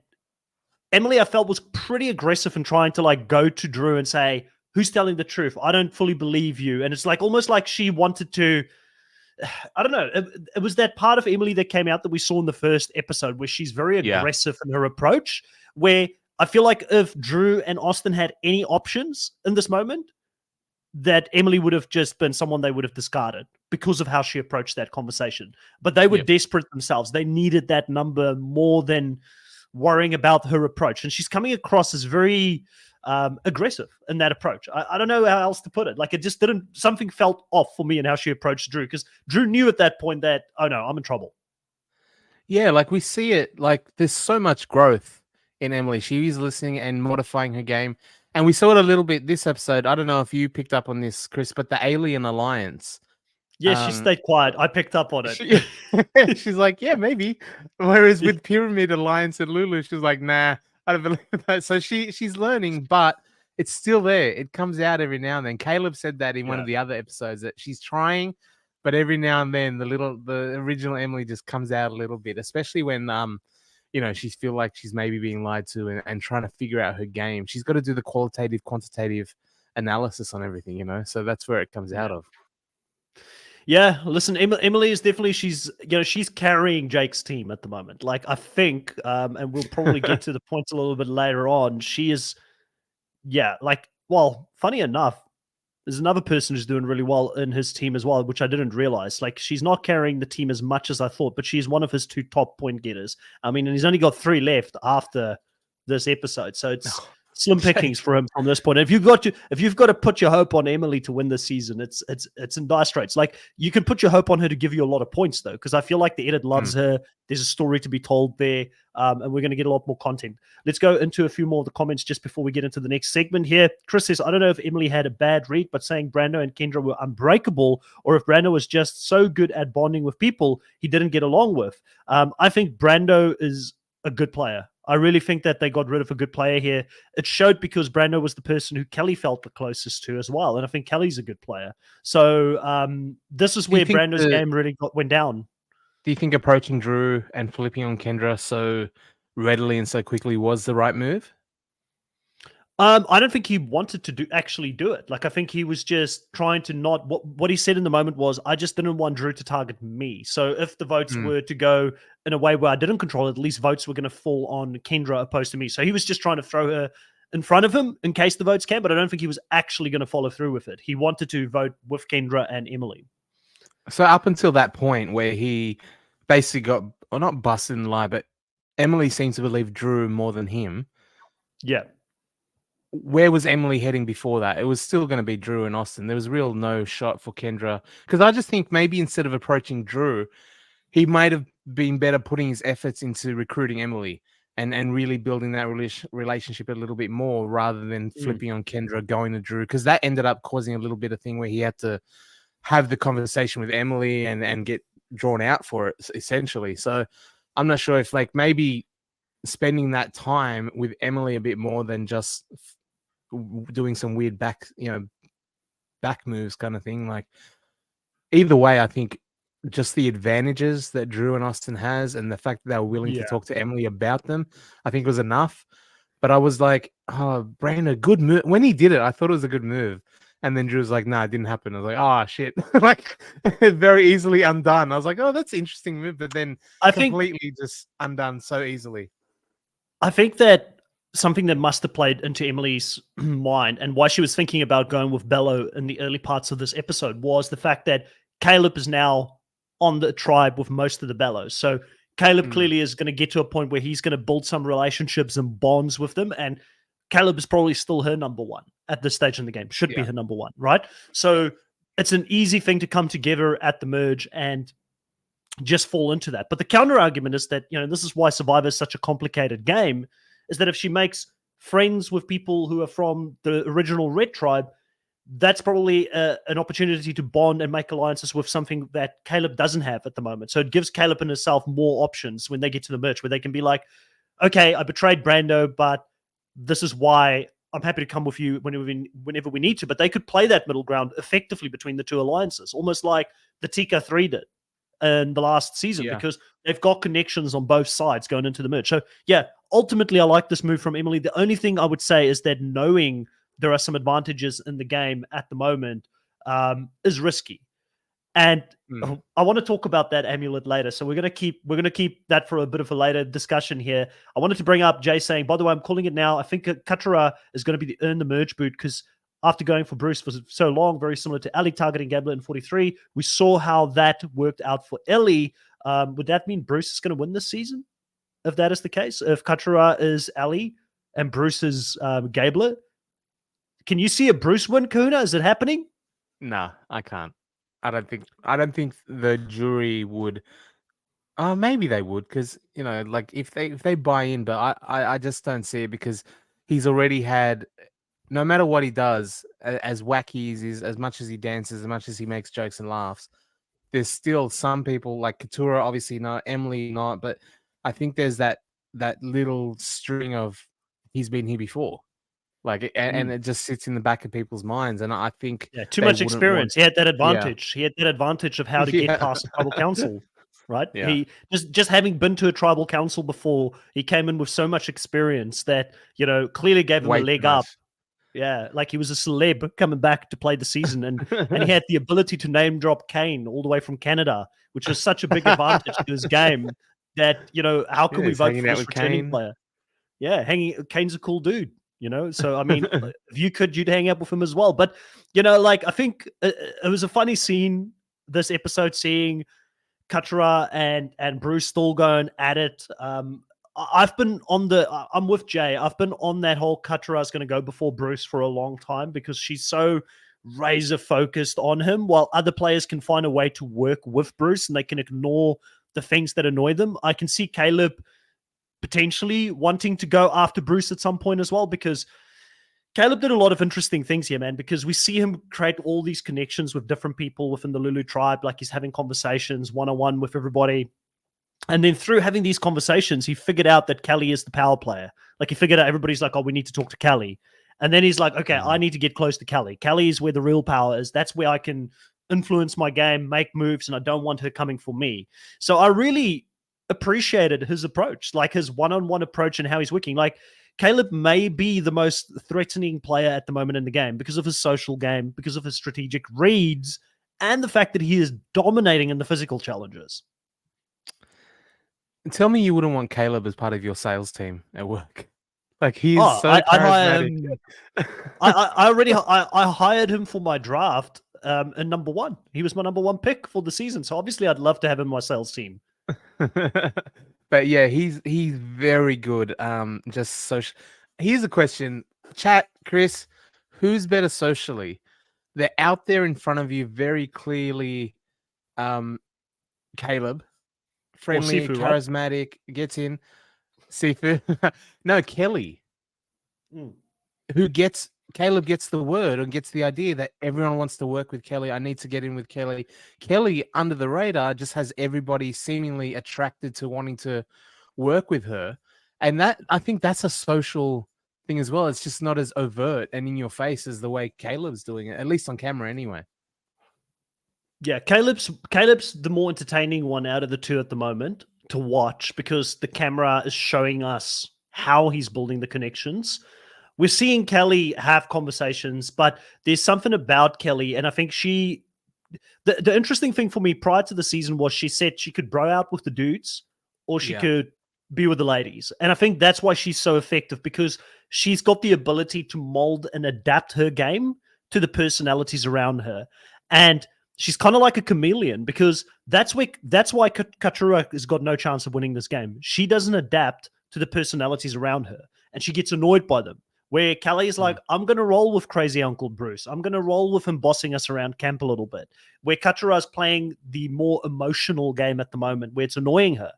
Emily, I felt, was pretty aggressive in trying to like go to Drew and say, who's telling the truth? I don't fully believe you. And it's like almost like she wanted to, I don't know. It was that part of Emily that came out that we saw in the first episode where she's very aggressive in her approach, where I feel like if Drew and Austin had any options in this moment, that Emily would have just been someone they would have discarded because of how she approached that conversation. But they were desperate themselves. They needed that number more than worrying about her approach. And she's coming across as very aggressive in that approach. I don't know how else to put it. Like, it just didn't, something felt off for me in how she approached Drew, because Drew knew at that point that, oh no, I'm in trouble. Yeah, like we see it, like there's so much growth in Emily. She is listening and modifying her game. And we saw it a little bit this episode. I don't know if you picked up on this, Chris, but the Alien Alliance. Yeah, she stayed quiet. I picked up on it. She's like, yeah, maybe. Whereas with Pyramid Alliance and Lulu, she's like, nah, I don't believe that. So she's learning, but it's still there. It comes out every now and then. Caleb said that in one of the other episodes, that she's trying, but every now and then the original Emily just comes out a little bit, especially when she feel like she's maybe being lied to and trying to figure out her game. She's got to do the quantitative analysis on everything, so that's where it comes out of. Yeah, listen, Emily is definitely, she's carrying Jake's team at the moment. Like, I think, and we'll probably get to the points a little bit later on, she is, funny enough, there's another person who's doing really well in his team as well, which I didn't realize. Like, she's not carrying the team as much as I thought, but she's one of his 2 top point getters. I mean, and he's only got 3 left after this episode, so it's slim pickings for him from this point. And if you've got to put your hope on Emily to win this season, it's in dire straits. Like, you can put your hope on her to give you a lot of points, though, because I feel like the edit loves her. There's a story to be told there, and we're going to get a lot more content. Let's go into a few more of the comments just before we get into the next segment here. Chris says, I don't know if Emily had a bad read, but saying Brando and Kendra were unbreakable, or if Brando was just so good at bonding with people he didn't get along with. I think Brando is a good player. I really think that they got rid of a good player here. It showed because Brando was the person who Kelly felt the closest to as well. And I think Kelly's a good player. So this is where Brando's game really went down. Do you think approaching Drew and flipping on Kendra so readily and so quickly was the right move? I don't think he wanted to actually do it. Like, I think he was just trying to not. What he said in the moment was, I just didn't want Drew to target me. So if the votes were to go in a way where I didn't control it, at least votes were going to fall on Kendra opposed to me. So he was just trying to throw her in front of him in case the votes came, but I don't think he was actually going to follow through with it. He wanted to vote with Kendra and Emily. So up until that point where he basically got, or not busted in the lie, but Emily seems to believe Drew more than him. Yeah. Where was Emily heading before that? It was still going to be Drew and Austin. There was real no shot for Kendra. Because I just think maybe instead of approaching Drew, he might have been better putting his efforts into recruiting Emily and really building that relationship a little bit more rather than flipping on Kendra, going to Drew. Because that ended up causing a little bit of thing where he had to have the conversation with Emily and get drawn out for it, essentially. So I'm not sure if maybe spending that time with Emily a bit more than just doing some weird back moves kind of thing. Like, either way, I think just the advantages that Drew and Austin has and the fact that they were willing to talk to Emily about them, I think was enough. But I was like, oh, Brando, good move. When he did it, I thought it was a good move. And then Drew was like, nah, it didn't happen. I was like, oh, shit. Very easily undone. I was like, oh, that's an interesting move. But then completely just undone so easily. I think that something that must have played into Emily's mind and why she was thinking about going with Bello in the early parts of this episode was the fact that Caleb is now on the tribe with most of the Bellos. So Caleb clearly is going to get to a point where he's going to build some relationships and bonds with them. And Caleb is probably still her number one at this stage in the game, should be her number one, right? So it's an easy thing to come together at the merge and just fall into that. But the counter argument is that, this is why Survivor is such a complicated game, is that if she makes friends with people who are from the original Red Tribe, that's probably an opportunity to bond and make alliances with something that Caleb doesn't have at the moment. So it gives Caleb and herself more options when they get to the merge, where they can be like, okay, I betrayed Brando, but this is why I'm happy to come with you whenever we need to. But they could play that middle ground effectively between the two alliances, almost like the TK3 did in the last season, because they've got connections on both sides going into the merge. So yeah, ultimately I like this move from Emily. The only thing I would say is that knowing there are some advantages in the game at the moment is risky. And I want to talk about that amulet later. So we're gonna keep that for a bit of a later discussion here. I wanted to bring up Jay saying, by the way, I'm calling it now. I think Katara is going to be the earn the merge boot, because after going for Bruce for so long, very similar to Ellie targeting Gambler in 43, we saw how that worked out for Ellie. Would that mean Bruce is going to win this season? If that is the case, if Katara is Ellie and Bruce is Gabler, can you see a Bruce win, Kuna? Is it happening? No, I can't. I don't think the jury would. Maybe they would, because like if they buy in, but I just don't see it, because he's already had. No matter what he does, as wacky as he is, as much as he dances, as much as he makes jokes and laughs, there's still some people like Katura, obviously not, Emily not, but I think there's that little string of he's been here before, like, and it just sits in the back of people's minds, and I think too much experience. He had that advantage. Yeah. He had that advantage of how to get past the tribal council. Right? Yeah. He just having been to a tribal council before, he came in with so much experience that clearly gave him a leg up. Yeah, like he was a celeb coming back to play the season, and he had the ability to name drop Kane all the way from Canada, which was such a big advantage to his game that how can we vote for this returning player? Yeah, Kane's a cool dude, So I mean, if you could, you'd hang out with him as well. But like I think it was a funny scene this episode, seeing Katara and Bruce still going at it. I'm with Jay. I've been on that whole Katara's going to go before Bruce for a long time, because she's so razor focused on him, while other players can find a way to work with Bruce and they can ignore the things that annoy them. I can see Caleb potentially wanting to go after Bruce at some point as well, because Caleb did a lot of interesting things here, man, because we see him create all these connections with different people within the Lulu tribe. Like, he's having conversations one-on-one with everybody. And then through having these conversations, he figured out that Kelly is the power player. Like, he figured out everybody's like, oh, we need to talk to Kelly. And then he's like, okay, I need to get close to Kelly. Kelly is where the real power is. That's where I can influence my game, make moves, and I don't want her coming for me. So I really appreciated his approach, like his one-on-one approach and how he's working. Like, Caleb may be the most threatening player at the moment in the game because of his social game, because of his strategic reads, and the fact that he is dominating in the physical challenges. Tell me you wouldn't want Caleb as part of your sales team at work. Like, he's so charismatic. I hired him for my draft in number 1. He was my number 1 pick for the season. So obviously I'd love to have him in my sales team. But yeah, he's very good. Just social. Here's a question, chat, Chris. Who's better socially? They're out there in front of you very clearly. Caleb, friendly, Sifu, charismatic, right? Gets in. Sifu, no, Kelly. Caleb gets the word and gets the idea that everyone wants to work with Kelly. I need to get in with Kelly. Kelly, under the radar, just has everybody seemingly attracted to wanting to work with her. And that, I think that's a social thing as well. It's just not as overt and in your face as the way Caleb's doing it, at least on camera anyway. Yeah, Caleb's the more entertaining one out of the two at the moment to watch, because the camera is showing us how he's building the connections. We're seeing Kelly have conversations, but there's something about Kelly, and I think the interesting thing for me prior to the season was she said she could bro out with the dudes, or she could be with the ladies. And I think that's why she's so effective, because she's got the ability to mold and adapt her game to the personalities around her. And she's kind of like a chameleon, because that's why Katurah has got no chance of winning this game. She doesn't adapt to the personalities around her, and she gets annoyed by them. Where Callie is like, I'm going to roll with crazy Uncle Bruce. I'm going to roll with him bossing us around camp a little bit. Where Katurah is playing the more emotional game at the moment, where it's annoying her.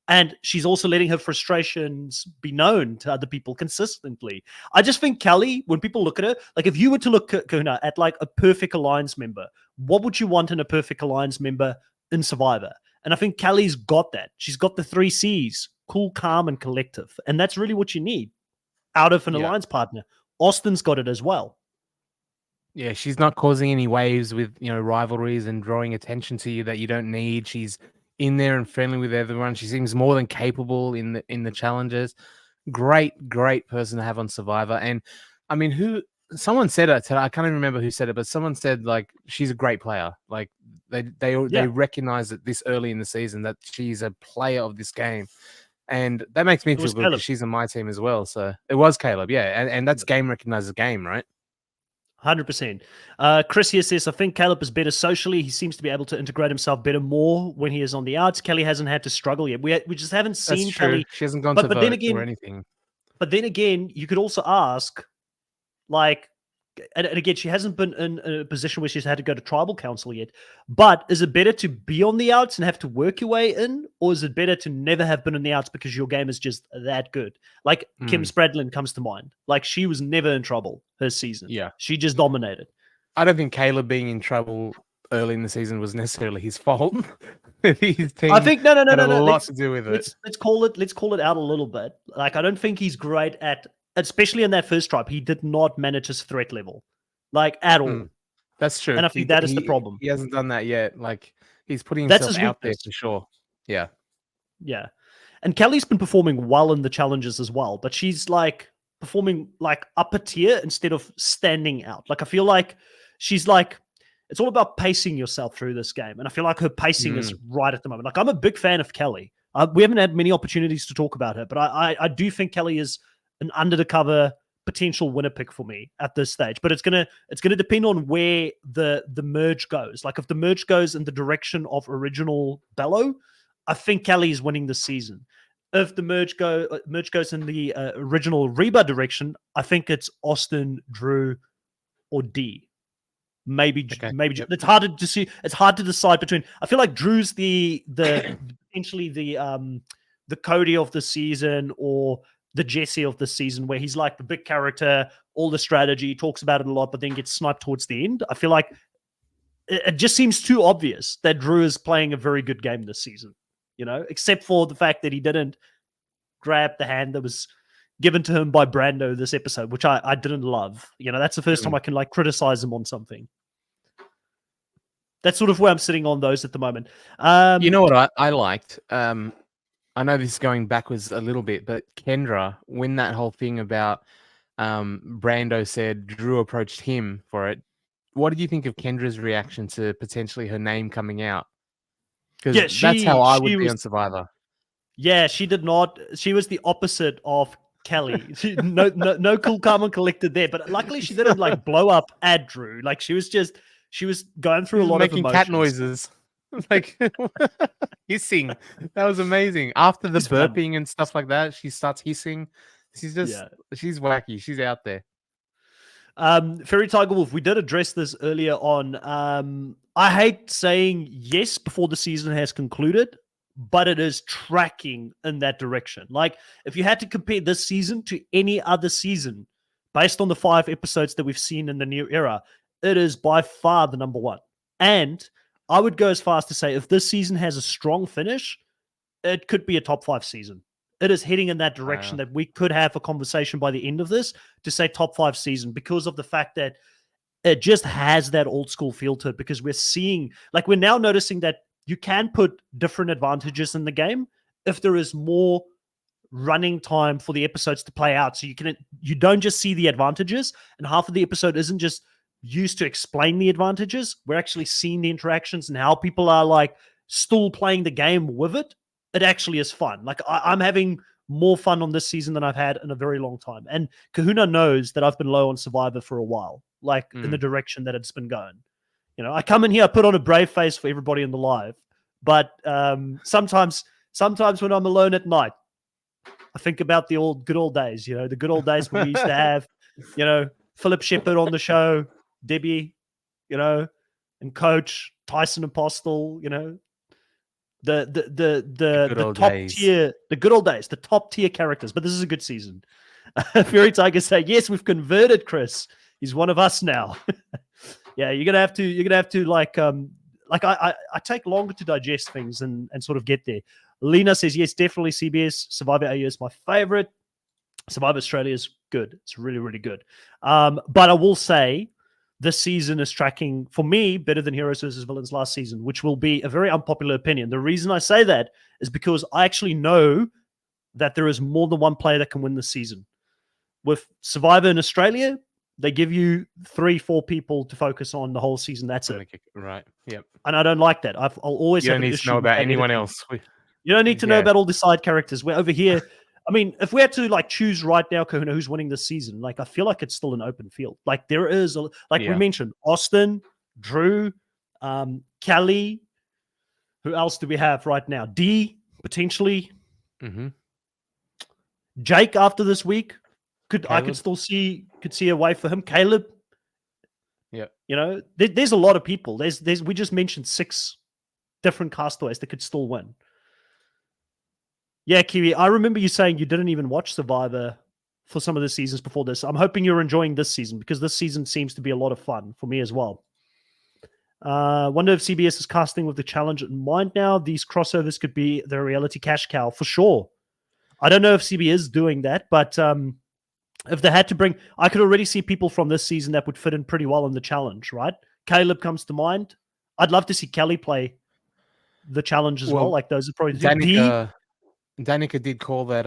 And she's also letting her frustrations be known to other people consistently. I just think Callie, when people look at her, like if you were to look, Kuna, at like a perfect alliance member, what would you want in a perfect alliance member in Survivor? And I think Callie's got that. She's got the 3 C's: cool, calm, and collective. And that's really what you need out of an alliance partner. Austin's got it as well. Yeah, she's not causing any waves with, rivalries and drawing attention to you that you don't need. She's in there and friendly with everyone. She seems more than capable in the challenges. Great person to have on Survivor. And I mean, someone said it today, I can't even remember who said it, but someone said like she's a great player. Like they recognize it this early in the season that she's a player of this game. And that makes me feel good because she's on my team as well. So it was Caleb, yeah. And that's game recognizes game, right? 100%. Chris here says, I think Caleb is better socially. He seems to be able to integrate himself better more when he is on the outs. Kelly hasn't had to struggle yet. We just haven't seen Kelly. She hasn't gone to vote or anything. But then again, you could also ask, like, and again, she hasn't been in a position where she's had to go to tribal council yet. But is it better to be on the outs and have to work your way in? Or is it better to never have been on the outs because your game is just that good? Like Kim Spradlin comes to mind. Like she was never in trouble her season. Yeah. She just dominated. I don't think Caleb being in trouble early in the season was necessarily his fault. His team I think no. had a lot to do with it. Let's call it out a little bit. Like I don't think he's great at, especially in that first tribe, he did not manage his threat level, like at all. That's true. And I think that is the problem. He hasn't done that yet. Like he's putting himself out there for sure. Yeah. Yeah. And Kelly's been performing well in the challenges as well, but she's like performing like upper tier instead of standing out. Like I feel like she's like, it's all about pacing yourself through this game. And I feel like her pacing is right at the moment. Like I'm a big fan of Kelly. We haven't had many opportunities to talk about her, but I do think Kelly is an under the cover potential winner pick for me at this stage. But it's gonna depend on where the merge goes. Like if the merge goes in the direction of original Bello, I think Kelly is winning this season. If the merge goes in the original Reba direction, I think it's Austin, Drew, or D. Maybe. Yep. It's hard to see. It's hard to decide between. I feel like Drew's the potentially the Cody of the season or the Jesse of the season, where he's like the big character, all the strategy, talks about it a lot, but then gets sniped towards the end. I feel like it just seems too obvious that Drew is playing a very good game this season, except for the fact that he didn't grab the hand that was given to him by Brando this episode, which I didn't love. That's the first time I can like criticize him on something. That's sort of where I'm sitting on those at the moment. You know what I liked? I know this is going backwards a little bit, but Kendra, when that whole thing about Brando said Drew approached him for it, what did you think of Kendra's reaction to potentially her name coming out? Because that's how I would be on Survivor. Yeah, she did not. She was the opposite of Kelly. No cool, calm, and collected there. But luckily, she didn't like blow up at Drew. Like she was going through a lot of emotions. Making cat noises. Like hissing. That was amazing. After the burping and stuff like that, she starts hissing. She's wacky. She's out there. Fairy Tiger Wolf, we did address this earlier on. I hate saying yes before the season has concluded, but it is tracking in that direction. Like if you had to compare this season to any other season based on the 5 episodes that we've seen in the new era, it is by far the number one. And I would go as far as to say if this season has a strong finish, it could be a top 5 season. It is heading in that direction that we could have a conversation by the end of this to say top 5 season because of the fact that it just has that old school feel to it, because we're now noticing that you can put different advantages in the game if there is more running time for the episodes to play out. So you don't just see the advantages, and half of the episode isn't just used to explain the advantages. We're actually seeing the interactions and how people are like still playing the game with it. it actually is fun. Like I'm having more fun on this season than I've had in a very long time. And Kahuna knows that I've been low on Survivor for a while, like in the direction that it's been going. You know, I come in here, I put on a brave face for everybody in the live, but sometimes when I'm alone at night, I think about the good old days. You know, the good old days when we used to have, you know, Philip Shepherd on the show, Debbie, you know, and Coach Tyson Apostle. You know, the top tier, the good old days, the top tier characters. But this is a good season. Fury Tiger say, yes, we've converted Chris. He's one of us now. Yeah, you're gonna have to like I take longer to digest things and sort of get there. Lena says, yes, definitely CBS. Survivor AU is my favorite. Survivor Australia is good. It's really, really good. But I will say this season is tracking, for me, better than Heroes vs. Villains last season, which will be a very unpopular opinion. The reason I say that is because I actually know that there is more than one player that can win this season. With Survivor in Australia, they give you 3-4 people to focus on the whole season. That's it. Right. Yep. And I don't like that. I'll always have an issue. You don't need to know about anyone else. You don't need to know about all the side characters. We're over here. I mean, if we had to like choose right now, Kahuna, who's winning this season, like I feel like it's still an open field. Like there is, we mentioned, Austin, Drew, Kelly. Who else do we have right now? D potentially. Mm-hmm. Jake after this week. I could still see a way for him. Caleb. Yeah. You know, there's a lot of people. We just mentioned 6 different castaways that could still win. Yeah, Kiwi, I remember you saying you didn't even watch Survivor for some of the seasons before this. I'm hoping you're enjoying this season because this season seems to be a lot of fun for me as well. Wonder if CBS is casting with the challenge in mind now. These crossovers could be the reality cash cow for sure. I don't know if CBS is doing that, but if they had to bring, I could already see people from this season that would fit in pretty well in the challenge, right? Caleb comes to mind. I'd love to see Kelly play the challenge as well. Like those are probably Danica did call that.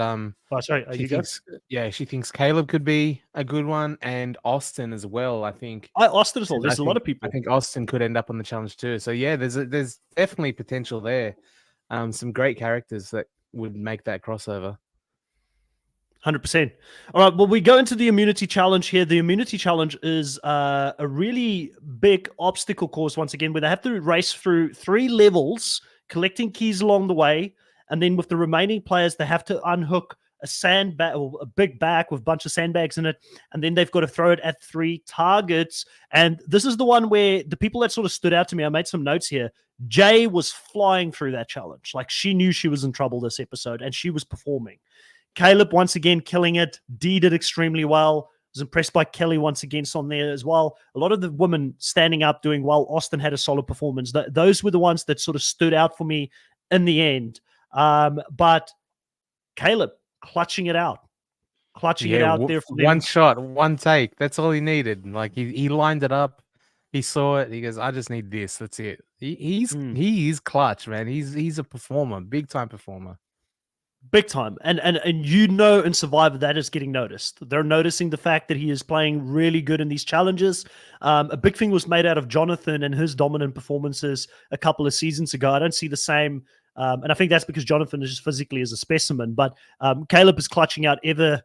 She thinks Caleb could be a good one, and Austin as well. I think Austin as well. There's a lot of people. I think Austin could end up on the challenge too. So yeah, there's definitely potential there. Some great characters that would make that crossover. 100%. All right, well, we go into the immunity challenge here. The immunity challenge is a really big obstacle course, once again, where they have to race through 3 levels, collecting keys along the way, and then with the remaining players, they have to unhook a sandbag or a big bag with a bunch of sandbags in it, and then they've got to throw it at 3 targets. And this is the one where the people that sort of stood out to me, I made some notes here. Jay was flying through that challenge. Like, she knew she was in trouble this episode, and she was performing. Caleb, once again, killing it. Dee did extremely well. Was impressed by Kelly once again on there as well. A lot of the women standing up doing well. Austin had a solid performance. Those were the ones that sort of stood out for me in the end. But Caleb clutching it out. It out there. One shot, one take. That's all he needed. Like he lined it up. He saw it. He goes, I just need this. That's it. He is clutch, man. He's a performer, big time performer. Big time. And you know, in Survivor, that is getting noticed. They're noticing the fact that he is playing really good in these challenges. A big thing was made out of Jonathan and his dominant performances a couple of seasons ago. I don't see the same. And I think that's because Jonathan is just physically as a specimen. But Caleb is clutching out ever.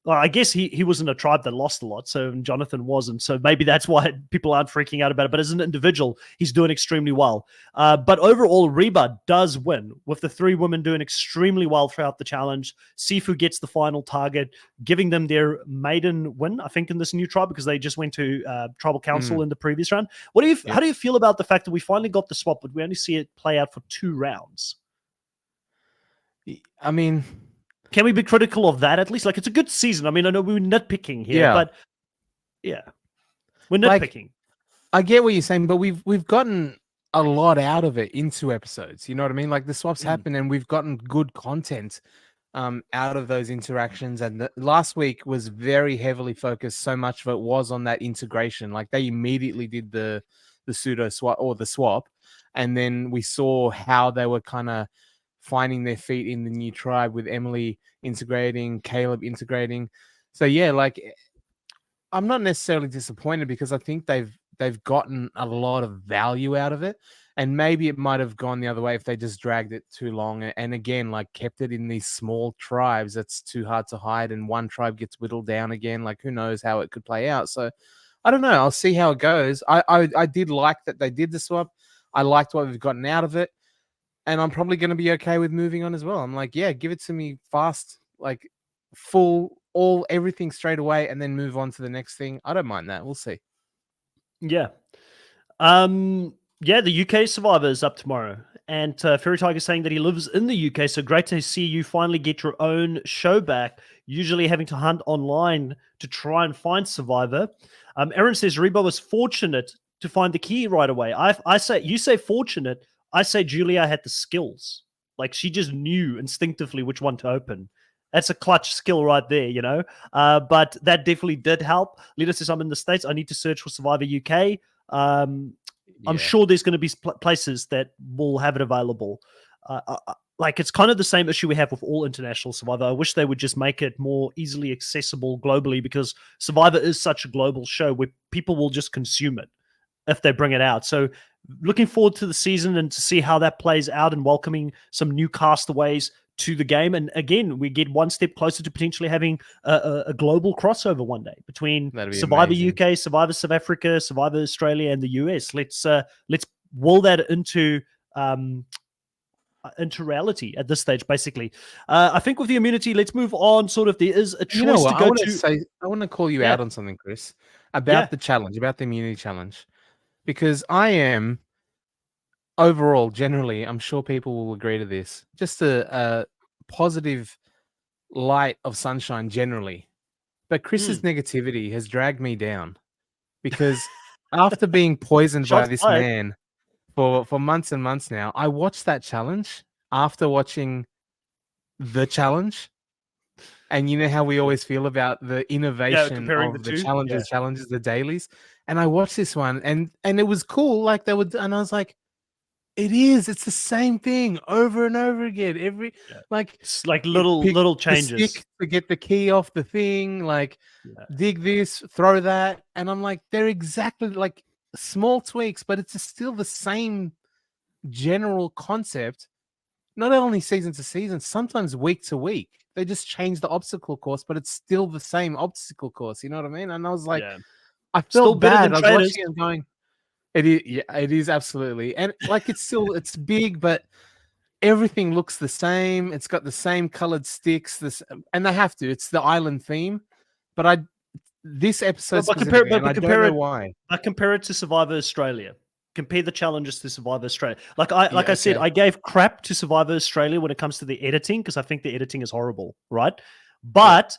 Well, I guess he was in a tribe that lost a lot, so Jonathan wasn't. So maybe that's why people aren't freaking out about it. But as an individual, he's doing extremely well. But overall, Reba does win, with the 3 women doing extremely well throughout the challenge. Sifu gets the final target, giving them their maiden win, I think, in this new tribe, because they just went to Tribal Council in the previous round. How do you feel about the fact that we finally got the swap, but we only see it play out for 2 rounds? I mean, can we be critical of that at least? Like, it's a good season. I mean, I know we're nitpicking here, but yeah, we're nitpicking. I get what you're saying, but we've gotten a lot out of it in 2 episodes. You know what I mean? Like, the swaps happen, and we've gotten good content out of those interactions. And last week was very heavily focused. So much of it was on that integration. Like, they immediately did the pseudo swap or the swap, and then we saw how they were kind of finding their feet in the new tribe, with Emily integrating, Caleb integrating. So yeah, like, I'm not necessarily disappointed, because I think they've gotten a lot of value out of it. And maybe it might have gone the other way if they just dragged it too long and again, like kept it in these small tribes that's too hard to hide and one tribe gets whittled down again. Like who knows how it could play out. So I don't know. I'll see how it goes. I did like that they did the swap. I liked what we've gotten out of it. And I'm probably going to be okay with moving on as well. I'm like, yeah, give it to me fast, like full, everything straight away and then move on to the next thing. I don't mind that. We'll see. Yeah. Yeah, the UK Survivor is up tomorrow. And Fairy Tiger saying that he lives in the UK. So great to see you finally get your own show back. Usually having to hunt online to try and find Survivor. Aaron says Reba was fortunate to find the key right away. I say, you say fortunate. I say Julia had the skills. Like she just knew instinctively which one to open. That's a clutch skill right there, you know. But that definitely did help. Lita says I'm in the States. I need to search for Survivor UK. I'm sure there's going to be places that will have it available. Like it's kind of the same issue we have with all international Survivor. I wish they would just make it more easily accessible globally because Survivor is such a global show where people will just consume it if they bring it out. So looking forward to the season and to see how that plays out and welcoming some new castaways to the game. And again, we get one step closer to potentially having a global crossover one day between Survivor amazing. UK, Survivor South Africa, Survivor Australia, and the US. Let's will that into reality at this stage, basically. I think with the immunity, let's move on. Sort of, there is a choice to go to. I want to call you out on something, Chris, about the challenge, about the immunity challenge, because I am overall, generally, I'm sure people will agree to this. Just a positive light of sunshine generally. But Chris's negativity has dragged me down because after being poisoned by this man for months and months now, I watched that challenge after watching the challenge. And you know how we always feel about the innovation of the challenges, the dailies. And I watched this one and it was cool. Like they would, and I was like, it's the same thing over and over again. It's like little changes stick to get the key off the thing, like dig this, throw that. And I'm like, they're exactly like small tweaks, but it's still the same general concept, not only season to season, sometimes week to week. They just change the obstacle course, but it's still the same obstacle course. You know what I mean? And I was like, I felt bad. I was watching it and going, it is absolutely. And like it's big, but everything looks the same. It's got the same colored sticks, and they have to. It's the island theme. But this episode specifically, I don't know why. I compare it to Survivor Australia. Compare the challenges to Survivor Australia. I said, I gave crap to Survivor Australia when it comes to the editing because I think the editing is horrible, right? But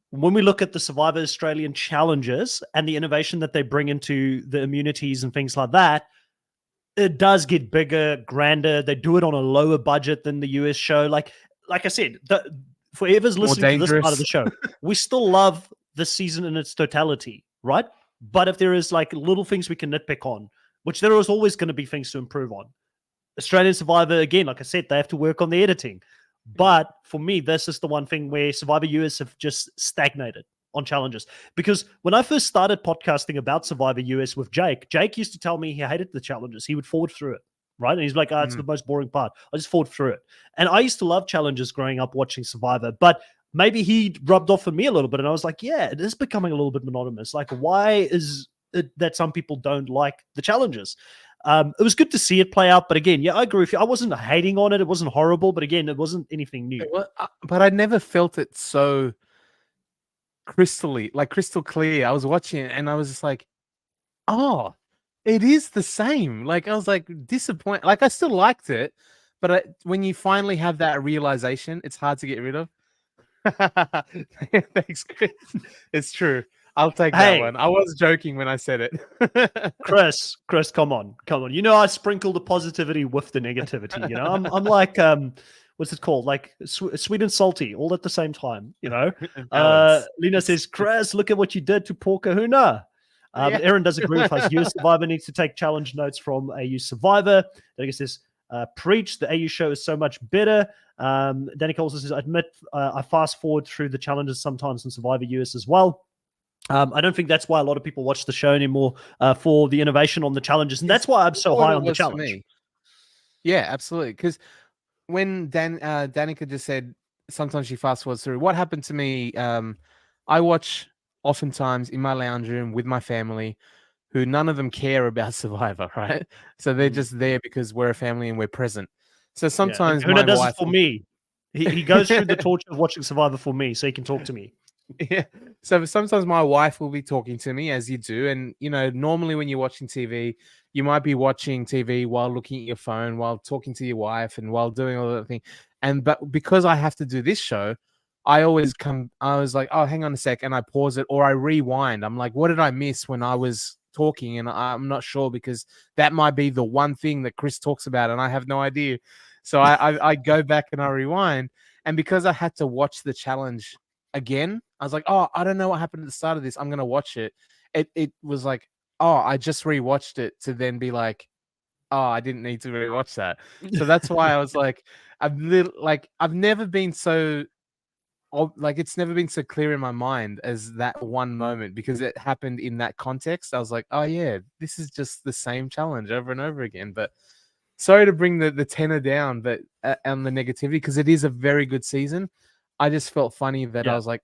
when we look at the Survivor Australian challenges and the innovation that they bring into the immunities and things like that, it does get bigger, grander. They do it on a lower budget than the US show. Like I said, for whoever's listening to this part of the show, we still love this season in its totality, right? But if there is like little things we can nitpick on, which there is always going to be things to improve on. Australian Survivor, again, like I said, they have to work on the editing. But for me, this is the one thing where Survivor US have just stagnated on challenges. Because when I first started podcasting about Survivor US with Jake used to tell me he hated the challenges. He would forward through it, right? And he's like, it's the most boring part. I just forward through it. And I used to love challenges growing up watching Survivor, but maybe he rubbed off on me a little bit. And I was like, yeah, it is becoming a little bit monotonous. Like, why is it that some people don't like the challenges? It was good to see it play out, but again, I agree with you. I wasn't hating on it. It wasn't horrible, but again, it wasn't anything new. But I never felt it so crystal clear. I was watching it and I was just like, oh, it is the same. Like, I was like disappointed. Like, I still liked it, but when you finally have that realization, it's hard to get rid of. Thanks, Chris. It's true. I'll take that one. I was joking when I said it. Chris, come on. You know, I sprinkle the positivity with the negativity. You know, I'm like, what's it called? Like sweet and salty all at the same time. You know, Lena says, Chris, look at what you did to poor Kahuna. But Aaron does agree with us. US Survivor needs to take challenge notes from AU Survivor. I guess this preach. The AU show is so much better. Danica also says, I admit I fast forward through the challenges sometimes in Survivor US as well. I don't think that's why a lot of people watch the show anymore, for the innovation on the challenges. And that's why I'm so high on the challenge. Yeah, absolutely. Because when Danica just said sometimes she fast forwards through, what happened to me? I watch oftentimes in my lounge room with my family, who none of them care about Survivor, right? So they're Mm, just there because we're a family and we're present. So yeah, and sometimes Kuna my does it wife for will. me. He goes through the torture of watching Survivor for me, so he can talk to me. Yeah. So sometimes my wife will be talking to me as you do. And, normally when you're watching TV, you might be watching TV while looking at your phone, while talking to your wife, and while doing all that thing. But because I have to do this show, I was like, oh, hang on a sec. And I pause it or I rewind. I'm like, what did I miss when I was talking? And I'm not sure because that might be the one thing that Chris talks about and I have no idea. So I go back and I rewind. And because I had to watch the challenge again, I was like, oh, I don't know what happened at the start of this. I'm gonna watch it. It was like, oh, I just rewatched it to then be like, oh, I didn't need to rewatch that. So that's why I was like, I've never been so like it's never been so clear in my mind as that one moment because it happened in that context. I was like, oh yeah, this is just the same challenge over and over again. But sorry to bring the tenor down, but and the negativity because it is a very good season. I just felt funny that I Yeah, was like,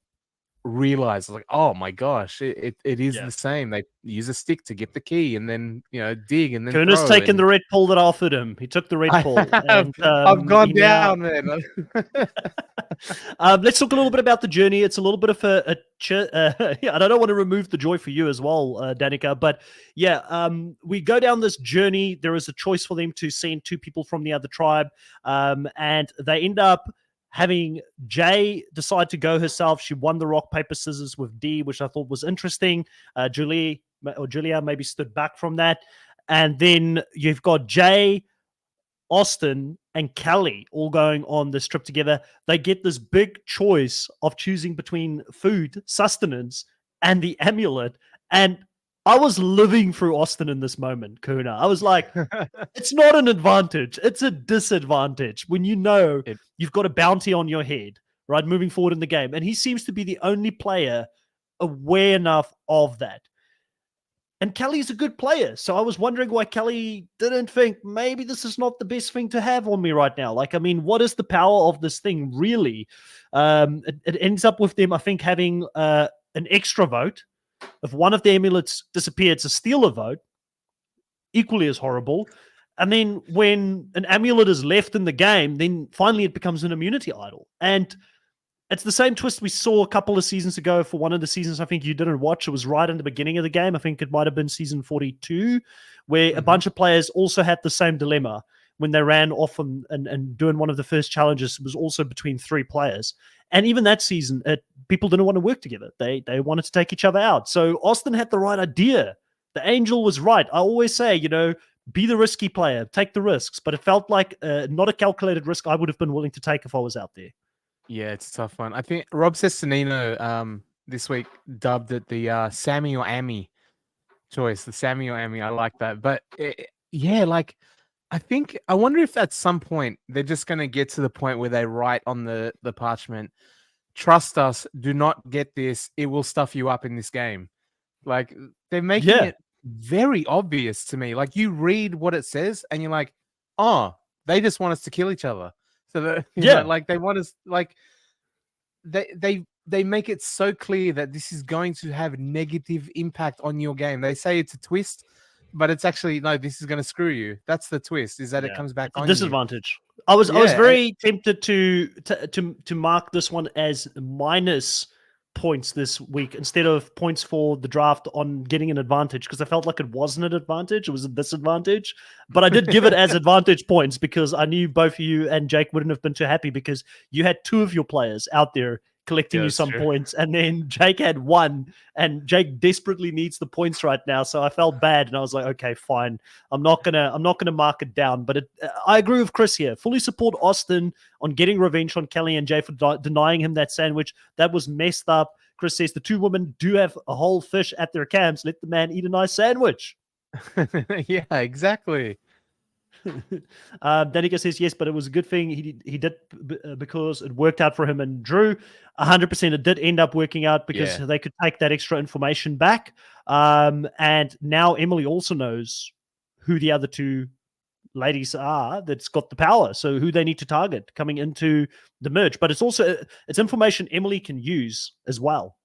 realized, I was like, oh my gosh, it is yeah. the same. They use a stick to get the key and then dig and then Kuna's throw. taken And the red pill that I offered him. He took the red I pill, have and I've gone he now. down, man. Let's talk a little bit about the journey. It's a little bit of yeah, and I don't want to remove the joy for you as well, Danica. But yeah, we go down this journey. There is a choice for them to send two people from the other tribe, and they end up having Jay decide to go herself. She won the rock paper scissors with D, which I thought was interesting. Julia maybe stood back from that, and then you've got Jay, Austin, and Kelly all going on this trip together. They get this big choice of choosing between food, sustenance, and the amulet. And I was living through Austin in this moment, Kuna. I was like, it's not an advantage, it's a disadvantage when you know it, you've got a bounty on your head, right? Moving forward in the game. And he seems to be the only player aware enough of that. And Kelly's a good player. So I was wondering why Kelly didn't think maybe this is not the best thing to have on me right now. Like, I mean, what is the power of this thing really? It ends up with them, I think, having an extra vote. If one of the amulets disappeared to steal a vote, equally as horrible. And then when an amulet is left in the game, then finally it becomes an immunity idol. And it's the same twist we saw a couple of seasons ago for one of the seasons I think you didn't watch. It was right in the beginning of the game. I think it might have been season 42, where a bunch of players also had the same dilemma when they ran off and doing one of the first challenges. It was also between three players. And even that season, people didn't want to work together. They wanted to take each other out. So Austin had the right idea. The angel was right. I always say, be the risky player, take the risks. But it felt like not a calculated risk I would have been willing to take if I was out there. yeah, it's a tough one. I think Rob Cesternino this week dubbed it the Sammy or Amy choice. The Sammy or Amy, I like that. But yeah, like I wonder if at some point they're just gonna get to the point where they write on the parchment, trust us, do not get this, it will stuff you up in this game. Like they're making Yeah. it very obvious to me. Like you read what it says and you're like, oh, they just want us to kill each other. So that Yeah. like they want us like they make it so clear that this is going to have negative impact on your game. They say it's a twist, but it's actually no, this is going to screw you. That's the twist, is that it Yeah, comes back it's a on you. disadvantage. I was Yeah, very tempted to mark this one as minus points this week instead of points for the draft on getting an advantage because I felt like it wasn't an advantage, it was a disadvantage. But I did give it as advantage points because I knew both of you and Jake wouldn't have been too happy because you had two of your players out there collecting yeah, you that's some true. points, and then Jake had one, and Jake desperately needs the points right now. So I felt bad, and I was like, okay, fine. I'm not gonna mark it down, but I agree with Chris here. Fully support Austin on getting revenge on Kelly and Jay for denying him that sandwich. That was messed up. Chris says the two women do have a whole fish at their camps. Let the man eat a nice sandwich. Yeah, exactly. Danica says yes, but it was a good thing he did because it worked out for him and Drew. 100%, it did end up working out because Yeah. they could take that extra information back. And now Emily also knows who the other two ladies are that's got the power. So who they need to target coming into the merge. But it's also it's information Emily can use as well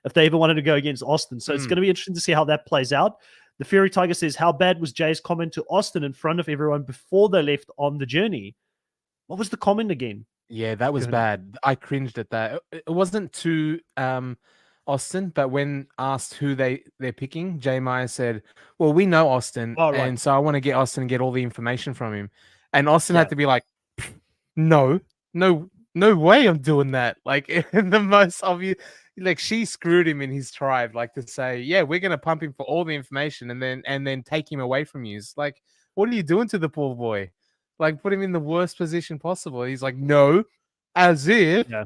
if they ever wanted to go against Austin. So it's going to be interesting to see how that plays out. The Fury Tiger says, how bad was Jay's comment to Austin in front of everyone before they left on the journey? What was the comment again? Yeah, that was bad. I cringed at that. It wasn't to Austin, but when asked who they're picking, Jay Meyer said, "Well, we know Austin, and so I want to get Austin and get all the information from him." And Austin had to be like, "No, no, no way, I'm doing that." Like in the most obvious, like she screwed him in his tribe. Like to say, "Yeah, we're gonna pump him for all the information, and then take him away from you." It's like, what are you doing to the poor boy? Like put him in the worst position possible. He's like, no, as if. Yeah.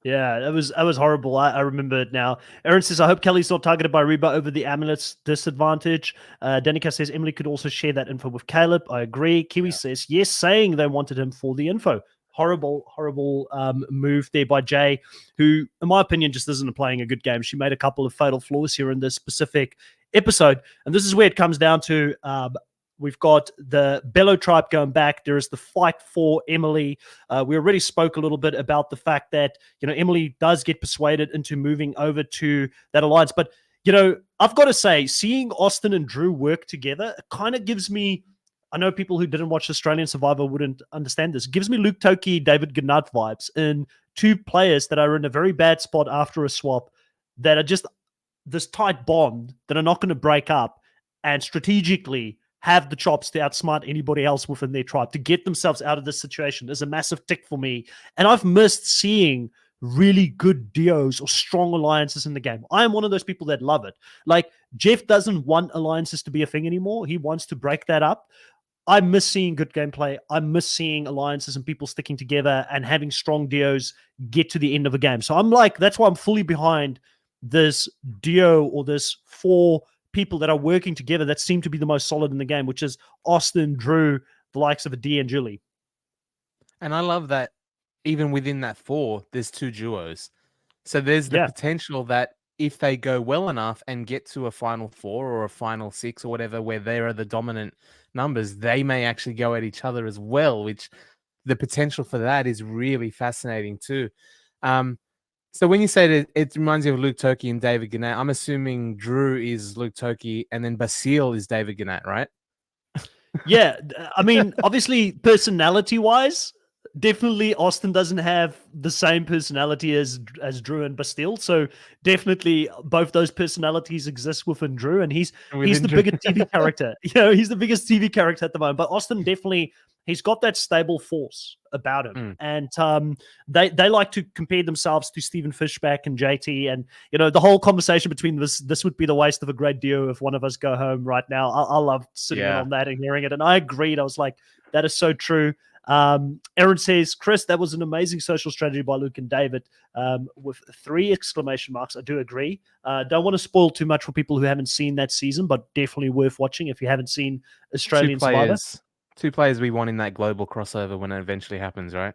Yeah, that was horrible. I remember it now. Aaron says, I hope Kelly's not targeted by Reba over the amulet's disadvantage. Danica says Emily could also share that info with Caleb. I agree. Kiwi says, yes, saying they wanted him for the info. Horrible, horrible move there by Jay, who, in my opinion, just isn't playing a good game. She made a couple of fatal flaws here in this specific episode. And this is where it comes down to we've got the Bello tribe going back. There is the fight for Emily. We already spoke a little bit about the fact that, Emily does get persuaded into moving over to that alliance. But, I've got to say, seeing Austin and Drew work together, it kind of gives me, I know people who didn't watch Australian Survivor wouldn't understand this. It gives me Luke Toki, David Gennard vibes in two players that are in a very bad spot after a swap that are just this tight bond that are not going to break up and strategically have the chops to outsmart anybody else within their tribe to get themselves out of this situation is a massive tick for me. And I've missed seeing really good duos or strong alliances in the game. I am one of those people that love it. Like, Jeff doesn't want alliances to be a thing anymore. He wants to break that up. I miss seeing good gameplay. I miss seeing alliances and people sticking together and having strong duos get to the end of a game. So I'm like, that's why I'm fully behind this duo or this four people that are working together that seem to be the most solid in the game, which is Austin, Drew, the likes of a D and Julie. And I love that even within that four, there's two duos. So there's the potential that if they go well enough and get to a final four or a final six or whatever, where they are the dominant numbers, they may actually go at each other as well, which the potential for that is really fascinating too. So when you say that it reminds you of Luke Toki and David Gannett, I'm assuming Drew is Luke Toki and then Basile is David Gannett, right? Yeah. I mean, obviously, personality-wise, definitely Austin doesn't have the same personality as Drew and Bastille. So definitely both those personalities exist within Drew, and he's the biggest TV character. He's the biggest TV character at the moment. But Austin definitely, he's got that stable force about him. And they like to compare themselves to Stephen Fishback and JT. And, the whole conversation between this would be the waste of a great duo if one of us go home right now. I love sitting in on that and hearing it. And I agreed. I was like, that is so true. Aaron says, Chris, that was an amazing social strategy by Luke and David with 3 exclamation marks. I do agree. Don't want to spoil too much for people who haven't seen that season, but definitely worth watching if you haven't seen Australian Survivor. 2 players we want in that global crossover when it eventually happens, right?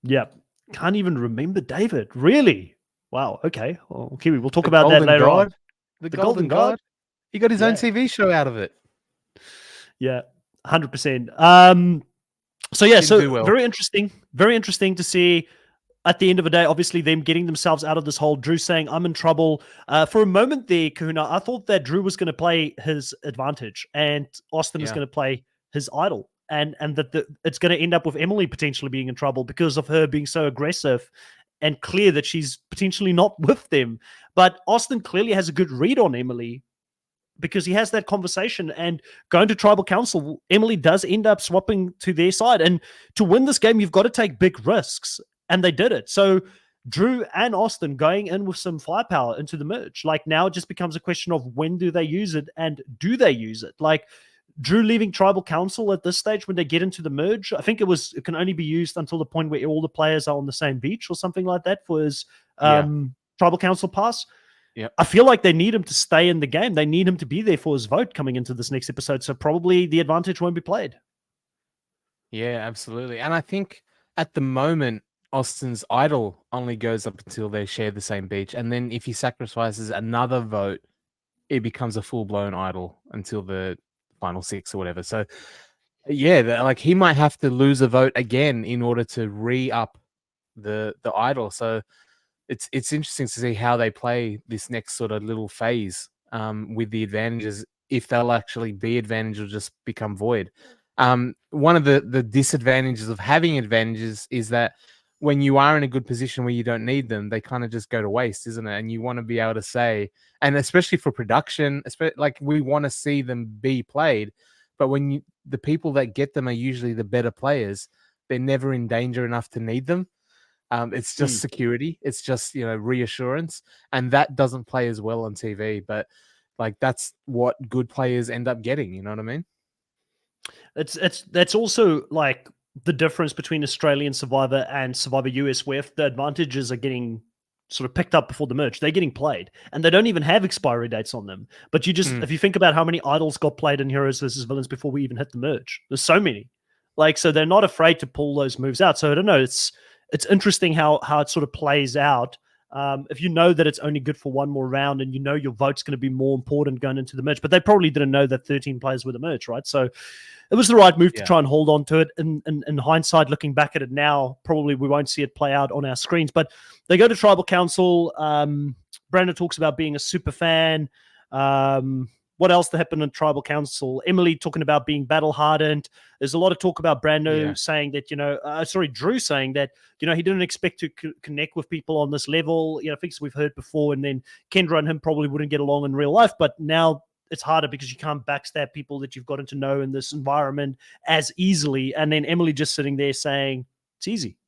Yeah. Can't even remember David. Really? Wow. Okay. Well, Kiwi, we'll talk about that later on. The Golden God. He got his own TV show out of it. Yeah. 100%. So very interesting to see at the end of the day, obviously them getting themselves out of this hole. Drew saying, I'm in trouble. For a moment there, Kahuna, I thought that Drew was going to play his advantage and Austin is going to play his idol. And that it's going to end up with Emily potentially being in trouble because of her being so aggressive and clear that she's potentially not with them. But Austin clearly has a good read on Emily because he has that conversation, and going to tribal council, Emily does end up swapping to their side. And to win this game, you've got to take big risks, and they did it. So Drew and Austin going in with some firepower into the merge. Like, now it just becomes a question of when do they use it and do they use it? Like, Drew leaving tribal council at this stage when they get into the merge, I think it can only be used until the point where all the players are on the same beach or something like that for his tribal council pass. Yep. I feel like they need him to stay in the game. They need him to be there for his vote coming into this next episode. So probably the advantage won't be played. Yeah, absolutely. And I think at the moment, Austin's idol only goes up until they share the same beach. And then if he sacrifices another vote, it becomes a full-blown idol until the final 6 or whatever. So yeah, like he might have to lose a vote again in order to re-up the idol. So it's interesting to see how they play this next sort of little phase with the advantages, if they'll actually be advantage or just become void. One of the disadvantages of having advantages is that when you are in a good position where you don't need them, they kind of just go to waste, isn't it? And you want to be able to say, and especially for production, like we want to see them be played, but when the people that get them are usually the better players, they're never in danger enough to need them. It's just security. It's just, reassurance. And that doesn't play as well on TV. But like that's what good players end up getting. You know what I mean? That's also like the difference between Australian Survivor and Survivor US, where if the advantages are getting sort of picked up before the merge, they're getting played, and they don't even have expiry dates on them. But you just, if you think about how many idols got played in Heroes versus Villains before we even hit the merge, there's so many. Like, so they're not afraid to pull those moves out. So I don't know. It's interesting how it sort of plays out. If you know that it's only good for one more round and you know your vote's going to be more important going into the merge, but they probably didn't know that 13 players were the merge, right? So it was the right move to try and hold on to it. In hindsight, looking back at it now, probably we won't see it play out on our screens, but they go to Tribal Council. Brandon talks about being a super fan. What else that happened in Tribal Council? Emily talking about being battle hardened. There's a lot of talk about Brando saying that, Drew saying that, he didn't expect to connect with people on this level. Things we've heard before. And then Kendra and him probably wouldn't get along in real life, but now it's harder because you can't backstab people that you've gotten to know in this environment as easily. And then Emily just sitting there saying, it's easy.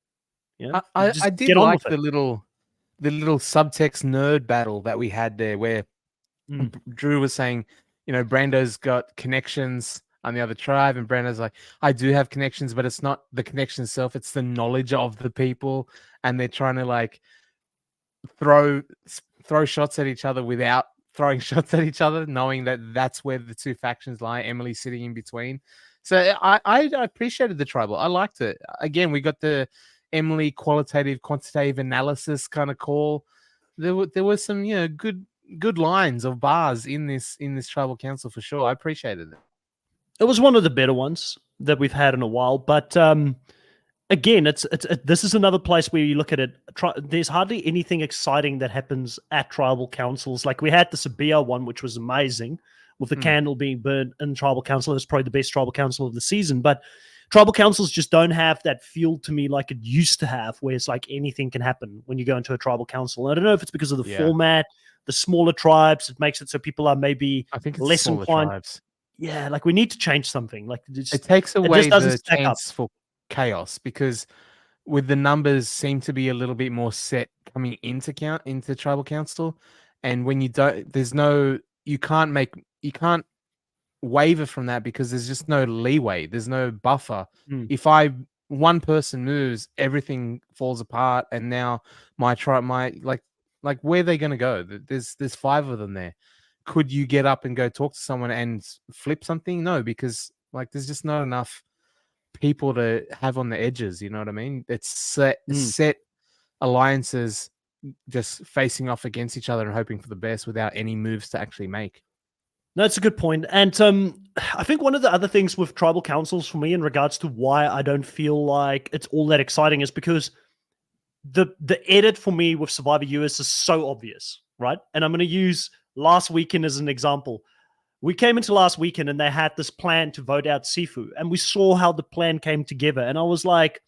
I did like the little subtext nerd battle that we had there where Drew was saying, Brando's got connections on the other tribe, and Brando's like, I do have connections, but it's not the connection itself, it's the knowledge of the people, and they're trying to like throw shots at each other without throwing shots at each other, knowing that that's where the two factions lie. Emily sitting in between. So I appreciated the tribal. I liked it. Again, we got the Emily quantitative analysis kind of call. There were some good lines of bars in this tribal council for sure. I appreciated it. It was one of the better ones that we've had in a while, but again, this is another place where you look at it. There's hardly anything exciting that happens at tribal councils. Like we had the Sabia one, which was amazing, with the candle being burnt in tribal council. It's probably the best tribal council of the season, but tribal councils just don't have that feel to me like it used to have, where it's like anything can happen when you go into a tribal council. And I don't know if it's because of the format, the smaller tribes. It makes it so people are maybe less inclined. Tribes. Yeah, like we need to change something. Like it takes away the chance for chaos, because with the numbers seem to be a little bit more set coming into tribal council, and when you don't, you can't waver from that because there's just no leeway, there's no buffer. If one person moves, everything falls apart, and now my like where are they going to go? There's 5 of them there. Could you get up and go talk to someone and flip something? No, because like there's just not enough people to have on the edges. You know what I mean? It's set alliances just facing off against each other and hoping for the best without any moves to actually make. No, it's a good point. And I think one of the other things with tribal councils for me in regards to why I don't feel like it's all that exciting is because the edit for me with Survivor US is so obvious, right? And I'm going to use last weekend as an example. We came into last weekend and they had this plan to vote out Sifu, and we saw how the plan came together. And I was like,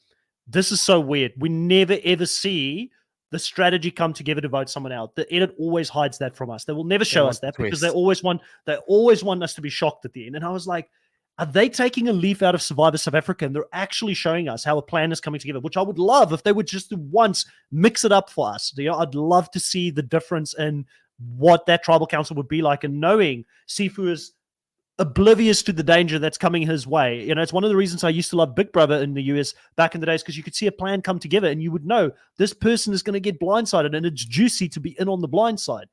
this is so weird. We never ever see the strategy come together to vote someone out. The edit always hides that from us. They will never show us that because they always want us to be shocked at the end. And I was like, are they taking a leaf out of Survivor South Africa and they're actually showing us how a plan is coming together, which I would love if they would just once mix it up for us. I'd love to see the difference in what that tribal council would be like, and knowing Sifu is oblivious to the danger that's coming his way. It's one of the reasons I used to love Big Brother in the US back in the days, because you could see a plan come together and you would know this person is going to get blindsided, and it's juicy to be in on the blind side.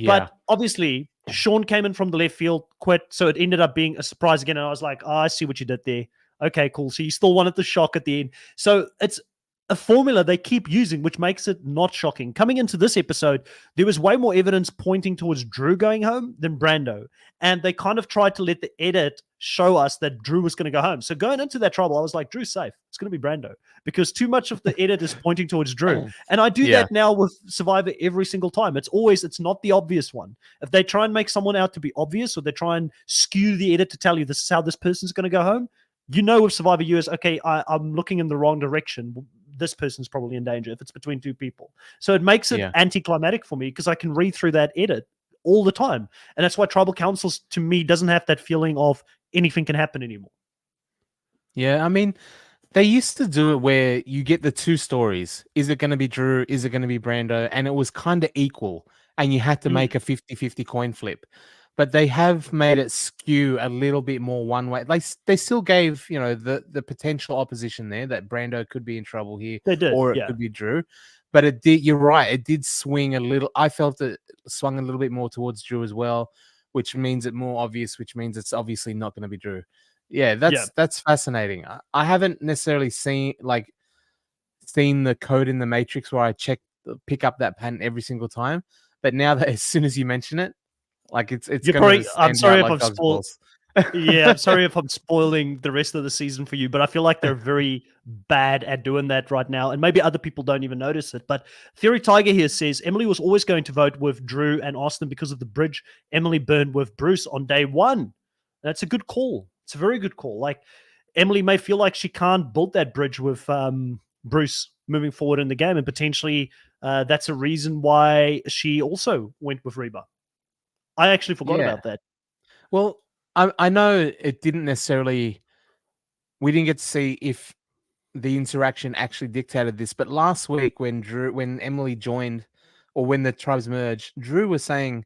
But obviously Sean came in from the left field, quit, so it ended up being a surprise again, and I was like, I see what you did there. Okay, cool. So you still wanted the shock at the end. So it's a formula they keep using, which makes it not shocking. Coming into this episode, there was way more evidence pointing towards Drew going home than Brando. And they kind of tried to let the edit show us that Drew was going to go home. So going into that trouble, I was like, Drew's safe. It's going to be Brando because too much of the edit is pointing towards Drew. And I do that now with Survivor every single time. It's not the obvious one. If they try and make someone out to be obvious or they try and skew the edit to tell you this is how this person's going to go home, you know with Survivor US, okay, I'm looking in the wrong direction. This person's probably in danger if it's between two people. So it makes it anticlimactic for me because I can read through that edit all the time. And that's why Tribal Councils, to me, doesn't have that feeling of anything can happen anymore. Yeah, I mean, they used to do it where you get the two stories. Is it going to be Drew? Is it going to be Brando? And it was kind of equal. And you had to make a 50-50 coin flip. But they have made it skew a little bit more one way. They still gave, the potential opposition there that Brando could be in trouble here. They did, or it could be Drew. But it did, you're right, it did swing a little. I felt it swung a little bit more towards Drew as well, which means it more obvious, which means it's obviously not going to be Drew. Yeah, that's fascinating. I haven't necessarily seen the code in the Matrix where I pick up that pattern every single time. But now that as soon as you mention it, like it's I'm sorry if I'm spoiled. Yeah, I'm sorry if I'm spoiling the rest of the season for you, but I feel like they're very bad at doing that right now, and maybe other people don't even notice it. But Theory Tiger here says Emily was always going to vote with Drew and Austin because of the bridge Emily burned with Bruce on day one. That's a good call. It's a very good call. Like Emily may feel like she can't build that bridge with Bruce moving forward in the game, and potentially that's a reason why she also went with Reba. I actually forgot about that. Well, I know it didn't necessarily. We didn't get to see if the interaction actually dictated this, but last week when Emily joined, or when the tribes merged, Drew was saying,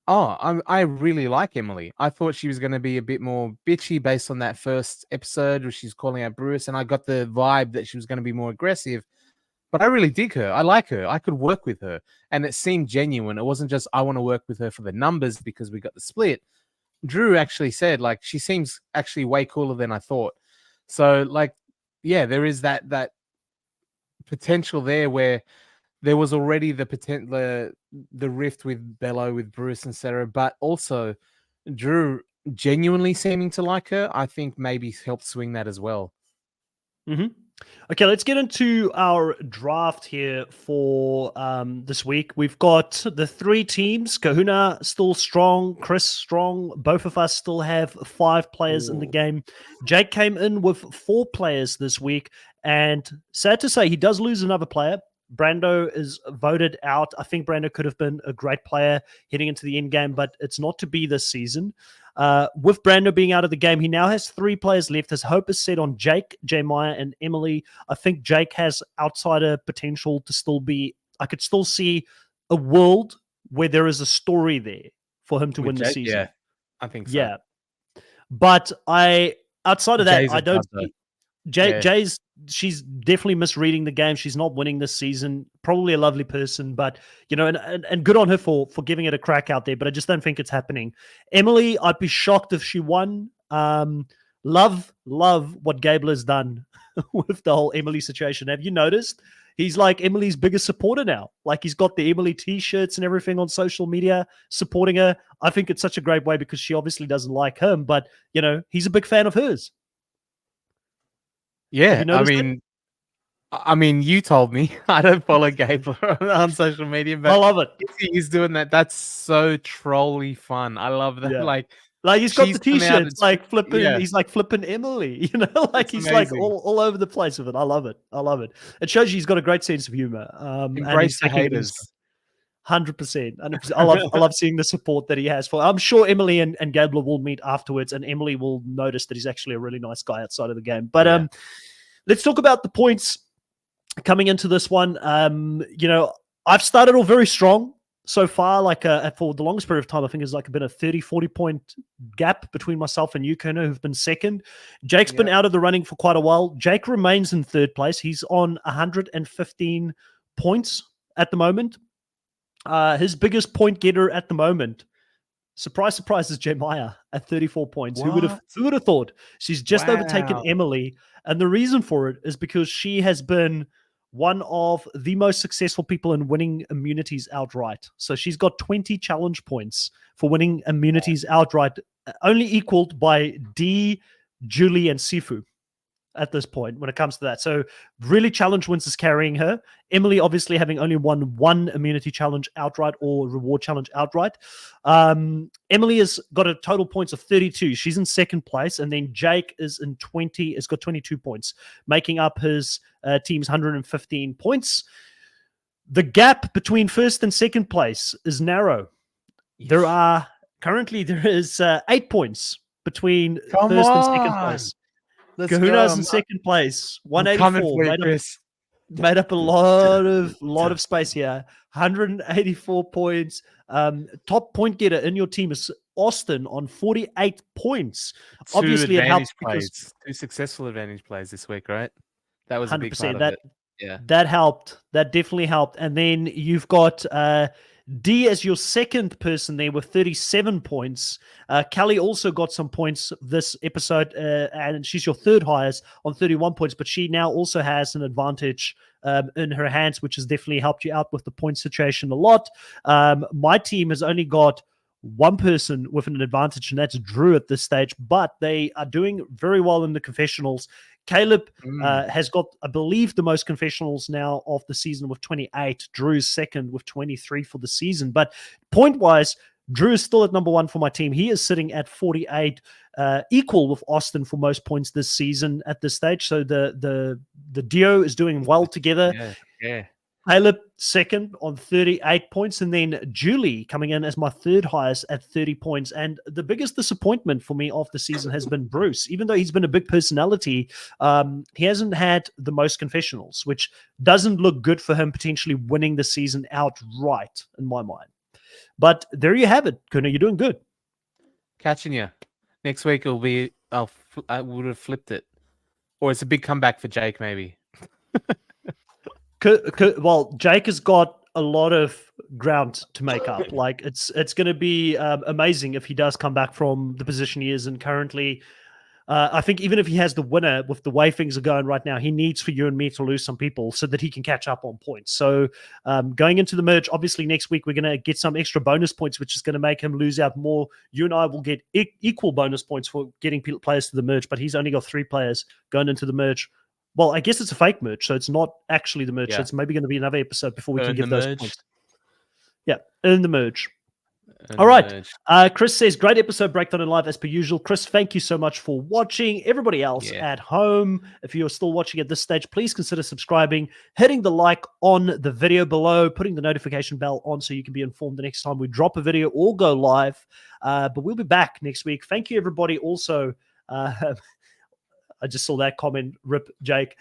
"Oh, I really like Emily. I thought she was going to be a bit more bitchy based on that first episode where she's calling out Bruce, and I got the vibe that she was going to be more aggressive. But I really dig her. I like her. I could work with her, and it seemed genuine. It wasn't just I want to work with her for the numbers because we got the split." Drew actually said, like, she seems actually way cooler than I thought. So, like, yeah, there is that potential there where there was already the rift with Bello, with Bruce and Sarah, but also Drew genuinely seeming to like her, I think maybe helped swing that as well. Mm-hmm. Okay, let's get into our draft here for this week. We've got the three teams. Kahuna still strong, Chris strong. Both of us still have 5 players in the game. Jake came in with 4 players this week, and sad to say, he does lose another player. Brando is voted out. I think Brando could have been a great player heading into the end game, but it's not to be this season. With Brando being out of the game, he now has 3 players left. His hope is set on Jake, Maya, and Emily. I think Jake has outsider potential to still be. I could still see a world where there is a story there for him to win the season. Yeah, I think so. Yeah, but outside of that, I don't see. Jay's she's definitely misreading the game. She's not winning this season. Probably a lovely person, but and good on her for giving it a crack out there. But I just don't think it's happening. Emily, I'd be shocked if she won. Love what Gable has done with the whole Emily situation. Have you noticed? He's like Emily's biggest supporter now. Like he's got the Emily t-shirts and everything on social media supporting her. I think it's such a great way because she obviously doesn't like him, but he's a big fan of hers. Yeah, I mean, you told me. I don't follow Gable on social media, but I love it. He's doing that. That's so trolly fun. I love that. Yeah. Like he's got the t-shirts, like flipping. Yeah. He's like flipping Emily. Like he's amazing. Like all over the place with it. I love it. It shows you he's got a great sense of humor. Embrace the haters. 100%. I love seeing the support that he has for. I'm sure Emily and Gabler will meet afterwards, and Emily will notice that he's actually a really nice guy outside of the game. But let's talk about the points coming into this one. I've started all very strong so far. Like for the longest period of time, I think it's like been a 30-40 point gap between myself and you, Kerner, who've been second. Jake's been out of the running for quite a while. Jake remains in third place. He's on 115 points at the moment. His biggest point getter at the moment, surprise, surprise, is Maya at 34 points. What? Who would have thought? She's just overtaken Emily, and the reason for it is because she has been one of the most successful people in winning immunities outright. So she's got 20 challenge points for winning immunities outright, only equaled by D, Julie, and Sifu at this point when it comes to that. So really challenge wins is carrying her. Emily obviously having only won one immunity challenge outright or reward challenge outright. Emily has got a total points of 32. She's in second place. And then Jake is in 20, has got 22 points, making up his team's 115 points. The gap between first and second place is narrow. Yes. There is 8 points between first and second place. Kahuna's in second place, 184. Made up a lot of space here. 184 points. Top point getter in your team is Austin on 48 points. Obviously, it helps because 2 successful advantage plays this week, right? That was 100%, a big part of it. Yeah, that helped. That definitely helped. And then you've got D as your second person there with 37 points. Callie also got some points this episode, and she's your third highest on 31 points, but she now also has an advantage in her hands, which has definitely helped you out with the point situation a lot. My team has only got one person with an advantage, and that's Drew at this stage, but they are doing very well in the confessionals. Caleb has got, I believe, the most confessionals now of the season with 28. Drew's second with 23 for the season. But point-wise, Drew is still at number one for my team. He is sitting at 48, equal with Austin for most points this season at this stage. So the duo is doing well together. Yeah. Caleb second on 38 points, and then Julie coming in as my third highest at 30 points. And the biggest disappointment for me of the season has been Bruce. Even though he's been a big personality, he hasn't had the most confessionals, which doesn't look good for him potentially winning the season outright in my mind. But there you have it, Kuna. You're doing good. Catching you. Next week it'll be, I would have flipped it. Or it's a big comeback for Jake, maybe. Well, Jake has got a lot of ground to make up. Like it's going to be amazing if he does come back from the position he is in currently. I think even if he has the winner with the way things are going right now, he needs for you and me to lose some people so that he can catch up on points. So going into the merge, obviously next week we're going to get some extra bonus points, which is going to make him lose out more. You and I will get equal bonus points for getting players to the merge, but he's only got 3 players going into the merge. Well, I guess it's a fake merge, so it's not actually the merge. Yeah. So it's maybe going to be another episode before we can give those points. Yeah, earn the merge. All right. Chris says, great episode, Breakdown in Live as per usual. Chris, thank you so much for watching. Everybody else at home, if you're still watching at this stage, please consider subscribing, hitting the like on the video below, putting the notification bell on so you can be informed the next time we drop a video or go live. But we'll be back next week. Thank you, everybody. Also, I just saw that comment, rip Jake.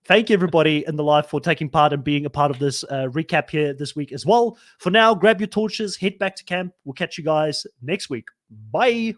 Thank you, everybody in the live for taking part and being a part of this recap here this week as well. For now, grab your torches, head back to camp. We'll catch you guys next week. Bye.